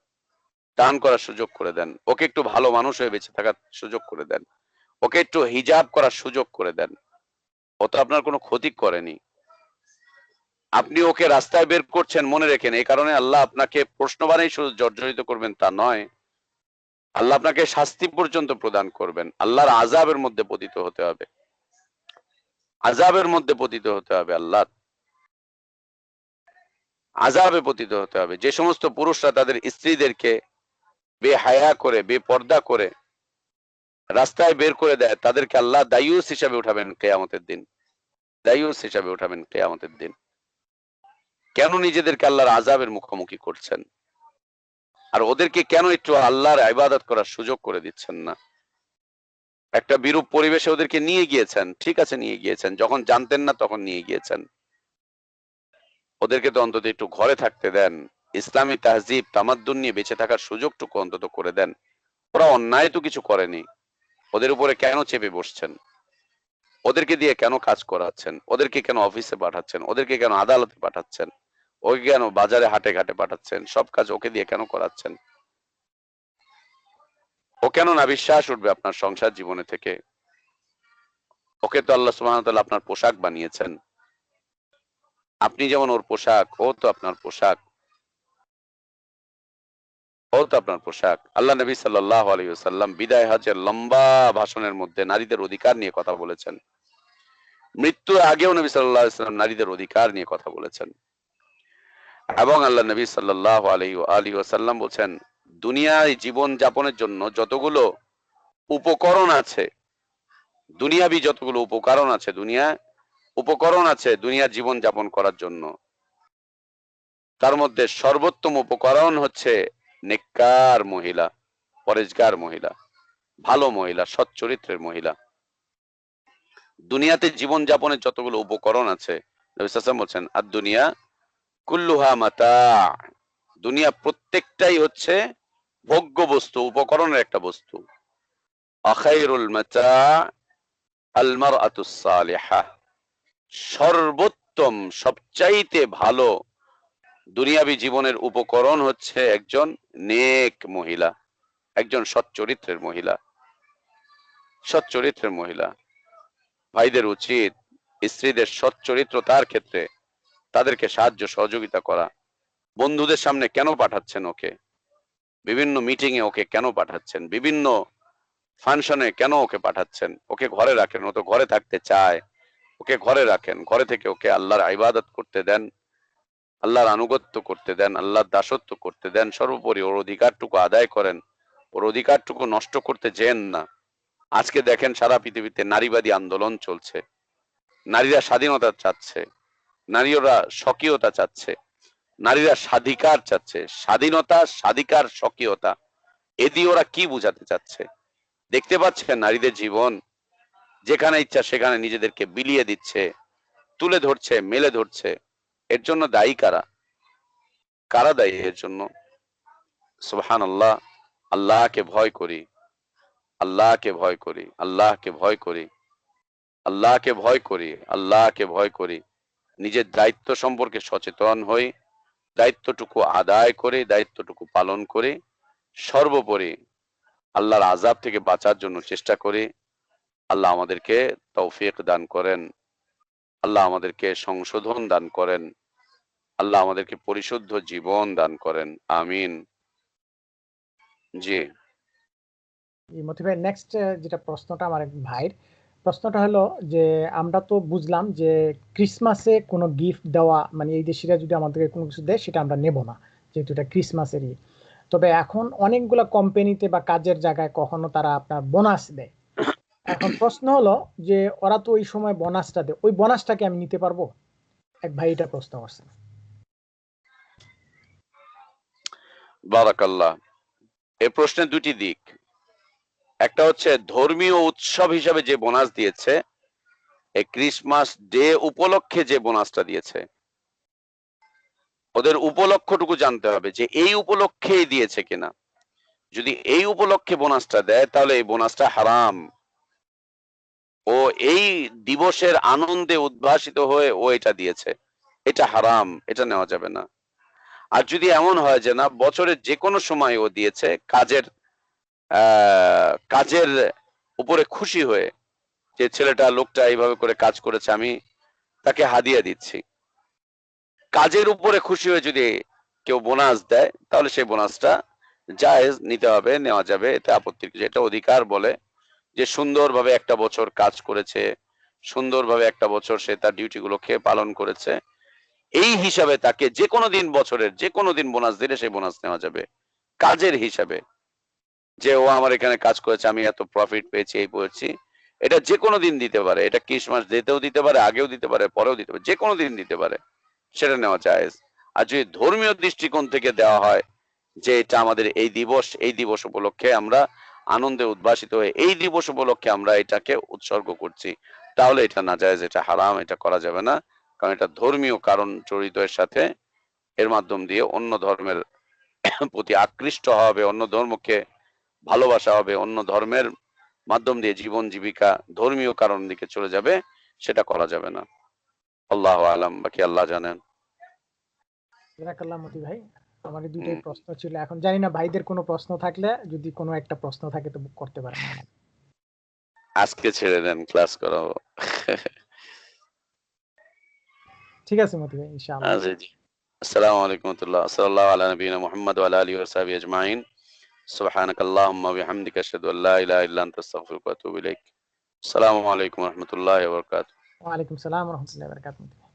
দান করার সুযোগ করে দেন, ওকে একটু ভালো মানুষ হয়ে বেঁচে থাকার সুযোগ করে দেন, ওকে একটু হিজাব করার সুযোগ করে দেন। ও তো আপনার কোনো ক্ষতি করেনি। আপনি ওকে রাস্তায় বের করছেন, মনে রেখেন, এই কারণে আল্লাহ আপনাকে প্রশ্নবাণেই শুধু জর্জরিত করবেন তা নয়, আল্লাহ আপনাকে শাস্তি পর্যন্ত প্রদান করবেন। আল্লাহর আযাবের মধ্যে পতিত হতে হবে, আযাবের মধ্যে পতিত হতে হবে, আল্লাহ আযাবে পতিত হতে হবে। যে সমস্ত পুরুষরা তাদের স্ত্রীদেরকে বেহায়া করে, বেপর্দা করে রাস্তায় বের করে দেয়, তাদেরকে আল্লাহ দায়ুস হিসাবে উঠাবেন কিয়ামতের দিন, দায়ুস হিসাবে উঠাবেন কিয়ামতের দিন। কেন নিজেদেরকে আল্লাহর আযাবের মুখোমুখি করছেন? আর ওদেরকে কেন একটু আল্লাহর ইবাদত করার সুযোগ করে দিচ্ছেন না? একটা বিরূপ পরিবেশে ওদেরকে নিয়ে গিয়েছেন, ঠিক আছে নিয়ে গিয়েছেন, যখন জানতেন না তখন নিয়ে গিয়েছেন। ওদেরকে তো অন্তত একটু ঘরে থাকতে দেন, ইসলামী তাহজিব তামাদ্দুন নিয়ে বেঁচে থাকার সুযোগটুকু অন্তত করে দেন। ওরা অন্যায় তো কিছু করেনি, ওদের উপরে কেন চেপে বসছেন? ওদেরকে দিয়ে কেন কাজ করাচ্ছেন? ওদেরকে কেন অফিসে পাঠাচ্ছেন? ওদেরকে কেন আদালতে পাঠাচ্ছেন? ওকে কেন বাজারে হাটে ঘাটে পাঠাচ্ছেন? সব কাজ ওকে দিয়ে কেন করাচ্ছেন? ও কেন না বিশ্বাস উঠবে আপনার সংসার জীবনে থেকে? ওকে তো আল্লাহ সুবহানাহু ওয়া তাআলা আপনার পোশাক বানিয়েছেন। আপনি যেমন ওর পোশাক, ও তো আপনার পোশাক। ও তো আপনার পোশাক। আল্লাহ নবী সাল্লাল্লাহু আলাইহি ওয়াসাল্লাম বিদায় হজের লম্বা ভাষণের মধ্যে নারীদের অধিকার নিয়ে কথা বলেছেন। মৃত্যুর আগেও নবী সাল্লাল্লাহু আলাইহি ওয়াসাল্লাম নারীদের অধিকার নিয়ে কথা বলেছেন। এবং আল্লাহ নবী সাল্লাল্লাহু আলাইহি ওয়াসাল্লাম বলছেন, দুনিয়ায় জীবন যাপনের জন্য যতগুলো উপকরণ আছে, দুনিয়াবি যতগুলো উপকরণ আছে, দুনিয়ার জীবন যাপন করার জন্য, তার মধ্যে সর্বোত্তম উপকরণ হচ্ছে নেককার মহিলা, পরেজগার মহিলা, ভালো মহিলা, সৎ চরিত্রের মহিলা। দুনিয়াতে জীবন যাপনের যতগুলো উপকরণ আছে, নবী সাল্লাল্লাহু আলাইহি ওয়াসাল্লাম বলছেন, আর দুনিয়া কুল্লুহা মাতা, দুনিয়া প্রত্যেকটাই হচ্ছে ভোগ্য বস্তু, উপকরণের একটা বস্তু। আখাইরুল মাতা আল মারআতুস সালিহা, সর্বোত্তম সবচাইতে ভালো দুনিয়াবী জীবনের উপকরণ হচ্ছে একজন নেক মহিলা, একজন সৎ চরিত্রের মহিলা। সৎ চরিত্রের মহিলা। ভাইদের উচিত স্ত্রীদের সৎ চরিত্রতার ক্ষেত্রে তাদেরকে সাহায্য সহযোগিতা করা। বন্ধুদের সামনে কেন পাঠাচ্ছেন ওকে? বিভিন্ন মিটিং এ ওকে কেন পাঠাচ্ছেন? বিভিন্ন ফাংশনে কেন ওকে পাঠাচ্ছেন? ওকে ঘরে রাখেন, ও তো ঘরে থাকতে চায়। ওকে ঘরে রাখেন, ঘরে থেকে ওকে আল্লাহর ইবাদত করতে দেন, আল্লাহর আনুগত্য করতে দেন, আল্লাহর দাসত্ব করতে দেন। সর্বোপরি ওর অধিকারটুকু আদায় করেন, ওর অধিকারটুকু নষ্ট করতে যেন না। আজকে দেখেন সারা পৃথিবীতে নারীবাদী আন্দোলন চলছে, নারীরা স্বাধীনতা চাচ্ছে, নারীরা স্বকীয়তা চাচ্ছে, নারীরা স্বাধিকার চাচ্ছে। স্বাধীনতা, স্বাধিকার, স্বকীয়তা, এ দিয়ে ওরা কি বুঝাতে চাচ্ছে? দেখতে পাচ্ছেন নারীদের জীবন, যেখানে ইচ্ছা সেখানে নিজেদেরকে বিলিয়ে দিচ্ছে, তুলে ধরছে, মেলে ধরছে। এর জন্য দায়ী কারা? কারা দায়ী এর জন্য? সুবহানাল্লাহ। আল্লাহকে ভয় করি, আল্লাহকে ভয় করি, আল্লাহকে ভয় করি, আল্লাহকে ভয় করি, আল্লাহকে ভয় করি। নিজের দায়িত্ব সম্পর্কে সচেতন হই, দায়িত্বটুকু আদায় করে, দায়িত্বটুকু পালন করে, সর্বোপরি আল্লাহর আযাব থেকে বাঁচার জন্য চেষ্টা করি। আল্লাহ আমাদেরকে তৌফিক দান করেন, আল্লাহ আমাদেরকে সংশোধন দান করেন, আল্লাহ আমাদেরকে পরিশুদ্ধ জীবন দান করেন। আমিন। জি। মতি ভাই, নেক্সট যেটা প্রশ্নটা আমার এক ভাইয়ের প্রশ্নটা হলো যে, আমরা তো বুঝলাম যে ক্রিসমাসে কোনো গিফট দেওয়া, মানে এই দেশিরা যদি আমাদেরকে কোনো কিছু দেয় সেটা আমরা নেব না, যেহেতু এটা ক্রিসমাসেরই। তবে এখন অনেকগুলা কোম্পানিতে বা কাজের জায়গায় কখনো তারা আপনার বোনাস দেয়। এখন প্রশ্ন হলো যে ওরা তো ওই সময় বোনাসটা দেয়, ওই বোনাসটাকে আমি নিতে পারবো? এক ভাই এটা প্রশ্ন করছে। বারাকাল্লাহ। এই প্রশ্নের দুটি দিক। একটা হচ্ছে ধর্মীয় উৎসব হিসাবে যে বোনাস দিয়েছে, এই ক্রিসমাস ডে উপলক্ষে যে বোনাসটা দিয়েছে, ওদের উপলক্ষটুকু জানতে হবে যে এই উপলক্ষেই দিয়েছে কিনা। যদি এই উপলক্ষে বোনাসটা দেয় তাহলে এই বোনাসটা হারাম। ও এই দিবসের আনন্দে উদ্ভাসিত হয়ে ও এটা দিয়েছে, এটা হারাম, এটা নেওয়া যাবে না। আর যদি এমন হয় যে না, বছরের যে কোনো সময় ও দিয়েছে কাজের উপরে খুশি হয়ে, যে ছেলেটা লোকটা এইভাবে করে কাজ করেছে, আমি তাকে হাদিয়া দিচ্ছি, কাজের উপরে খুশি হয়ে যদি কেউ বোনাস দেয় তাহলে সেই বোনাসটা জায়েজ, নিতে হবে, নেওয়া যাবে, এতে আপত্তির কিছু। এটা অধিকার বলে যে সুন্দরভাবে একটা বছর কাজ করেছে, সুন্দরভাবে একটা বছর সে তার ডিউটি গুলোকে পালন করেছে, এই হিসাবে তাকে যে কোনো দিন, বছরের যে কোনো দিন বোনাস দিলে সেই বোনাস নেওয়া যাবে কাজের হিসাবে। যে ও আমার এখানে কাজ করেছে, আমি এত প্রফিট পেয়েছি, এই পেয়েছি, এটা যে কোনো দিন দিতে পারে। এটা ক্রিসমাস ডেতেও দিতে পারে, আগেও দিতে পারে, পরেও দিতে পারে, যে কোনো দিন দিতে পারে, সেটা নেওয়া জায়েজ। আর যদি ধর্মীয় দৃষ্টিকোণ থেকে দেওয়া হয়, যে এটা আমাদের এই দিবস উপলক্ষে আমরা আনন্দে উদ্ভাসিত হয়ে এই দিবস উপলক্ষে আমরা এটাকে উৎসর্গ করছি, তাহলে এটা নাজায়েজ, এটা হারাম, এটা করা যাবে না। কারণ এটা ধর্মীয় কারণ জড়িত এর সাথে। এর মাধ্যম দিয়ে অন্য ধর্মের প্রতি আকৃষ্ট হবে, অন্য ধর্মকে ভালোবাসা হবে, অন্য ধর্মের মাধ্যম দিয়ে জীবন জীবিকা ধর্মীয় কারণ দিকে চলে যাবে, সেটা করা যাবে না। আল্লাহু আলাম, বাকি আল্লাহ জানেন। জাযাকাল্লাহ মতি ভাই, আমার এই দুইটাই প্রশ্ন ছিল। এখন জানি না ভাইদের কোনো প্রশ্ন থাকলে, যদি কোনো একটা প্রশ্ন থাকে তো করতে পারেন। আজকে ছেড়ে দেন, ক্লাস করাবো। ঠিক আছে মতি ভাই, ইনশাআল্লাহ। আচ্ছা জি। আসসালামু আলাইকুম ওয়া রাহমাতুল্লাহ। সাল্লাল্লাহু আলা নবিয়িনা মুহাম্মদ ওয়া আলা আলিহি ওয়া সাহবিহি আজমাইন। সুবহানাকাল্লাহুম্মা ওয়া বিহামদিকা আশহাদু আল লা ইলাহা ইল্লা আনতা আস্তাগফিরুকা ওয়া আতুবু ইলাইক। আসসালামু আলাইকুম ওয়া রাহমাতুল্লাহি ওয়া বারাকাতুহু। ওয়া আলাইকুম সালাম ওয়া রাহমাতুল্লাহি ওয়া বারাকাতুহু।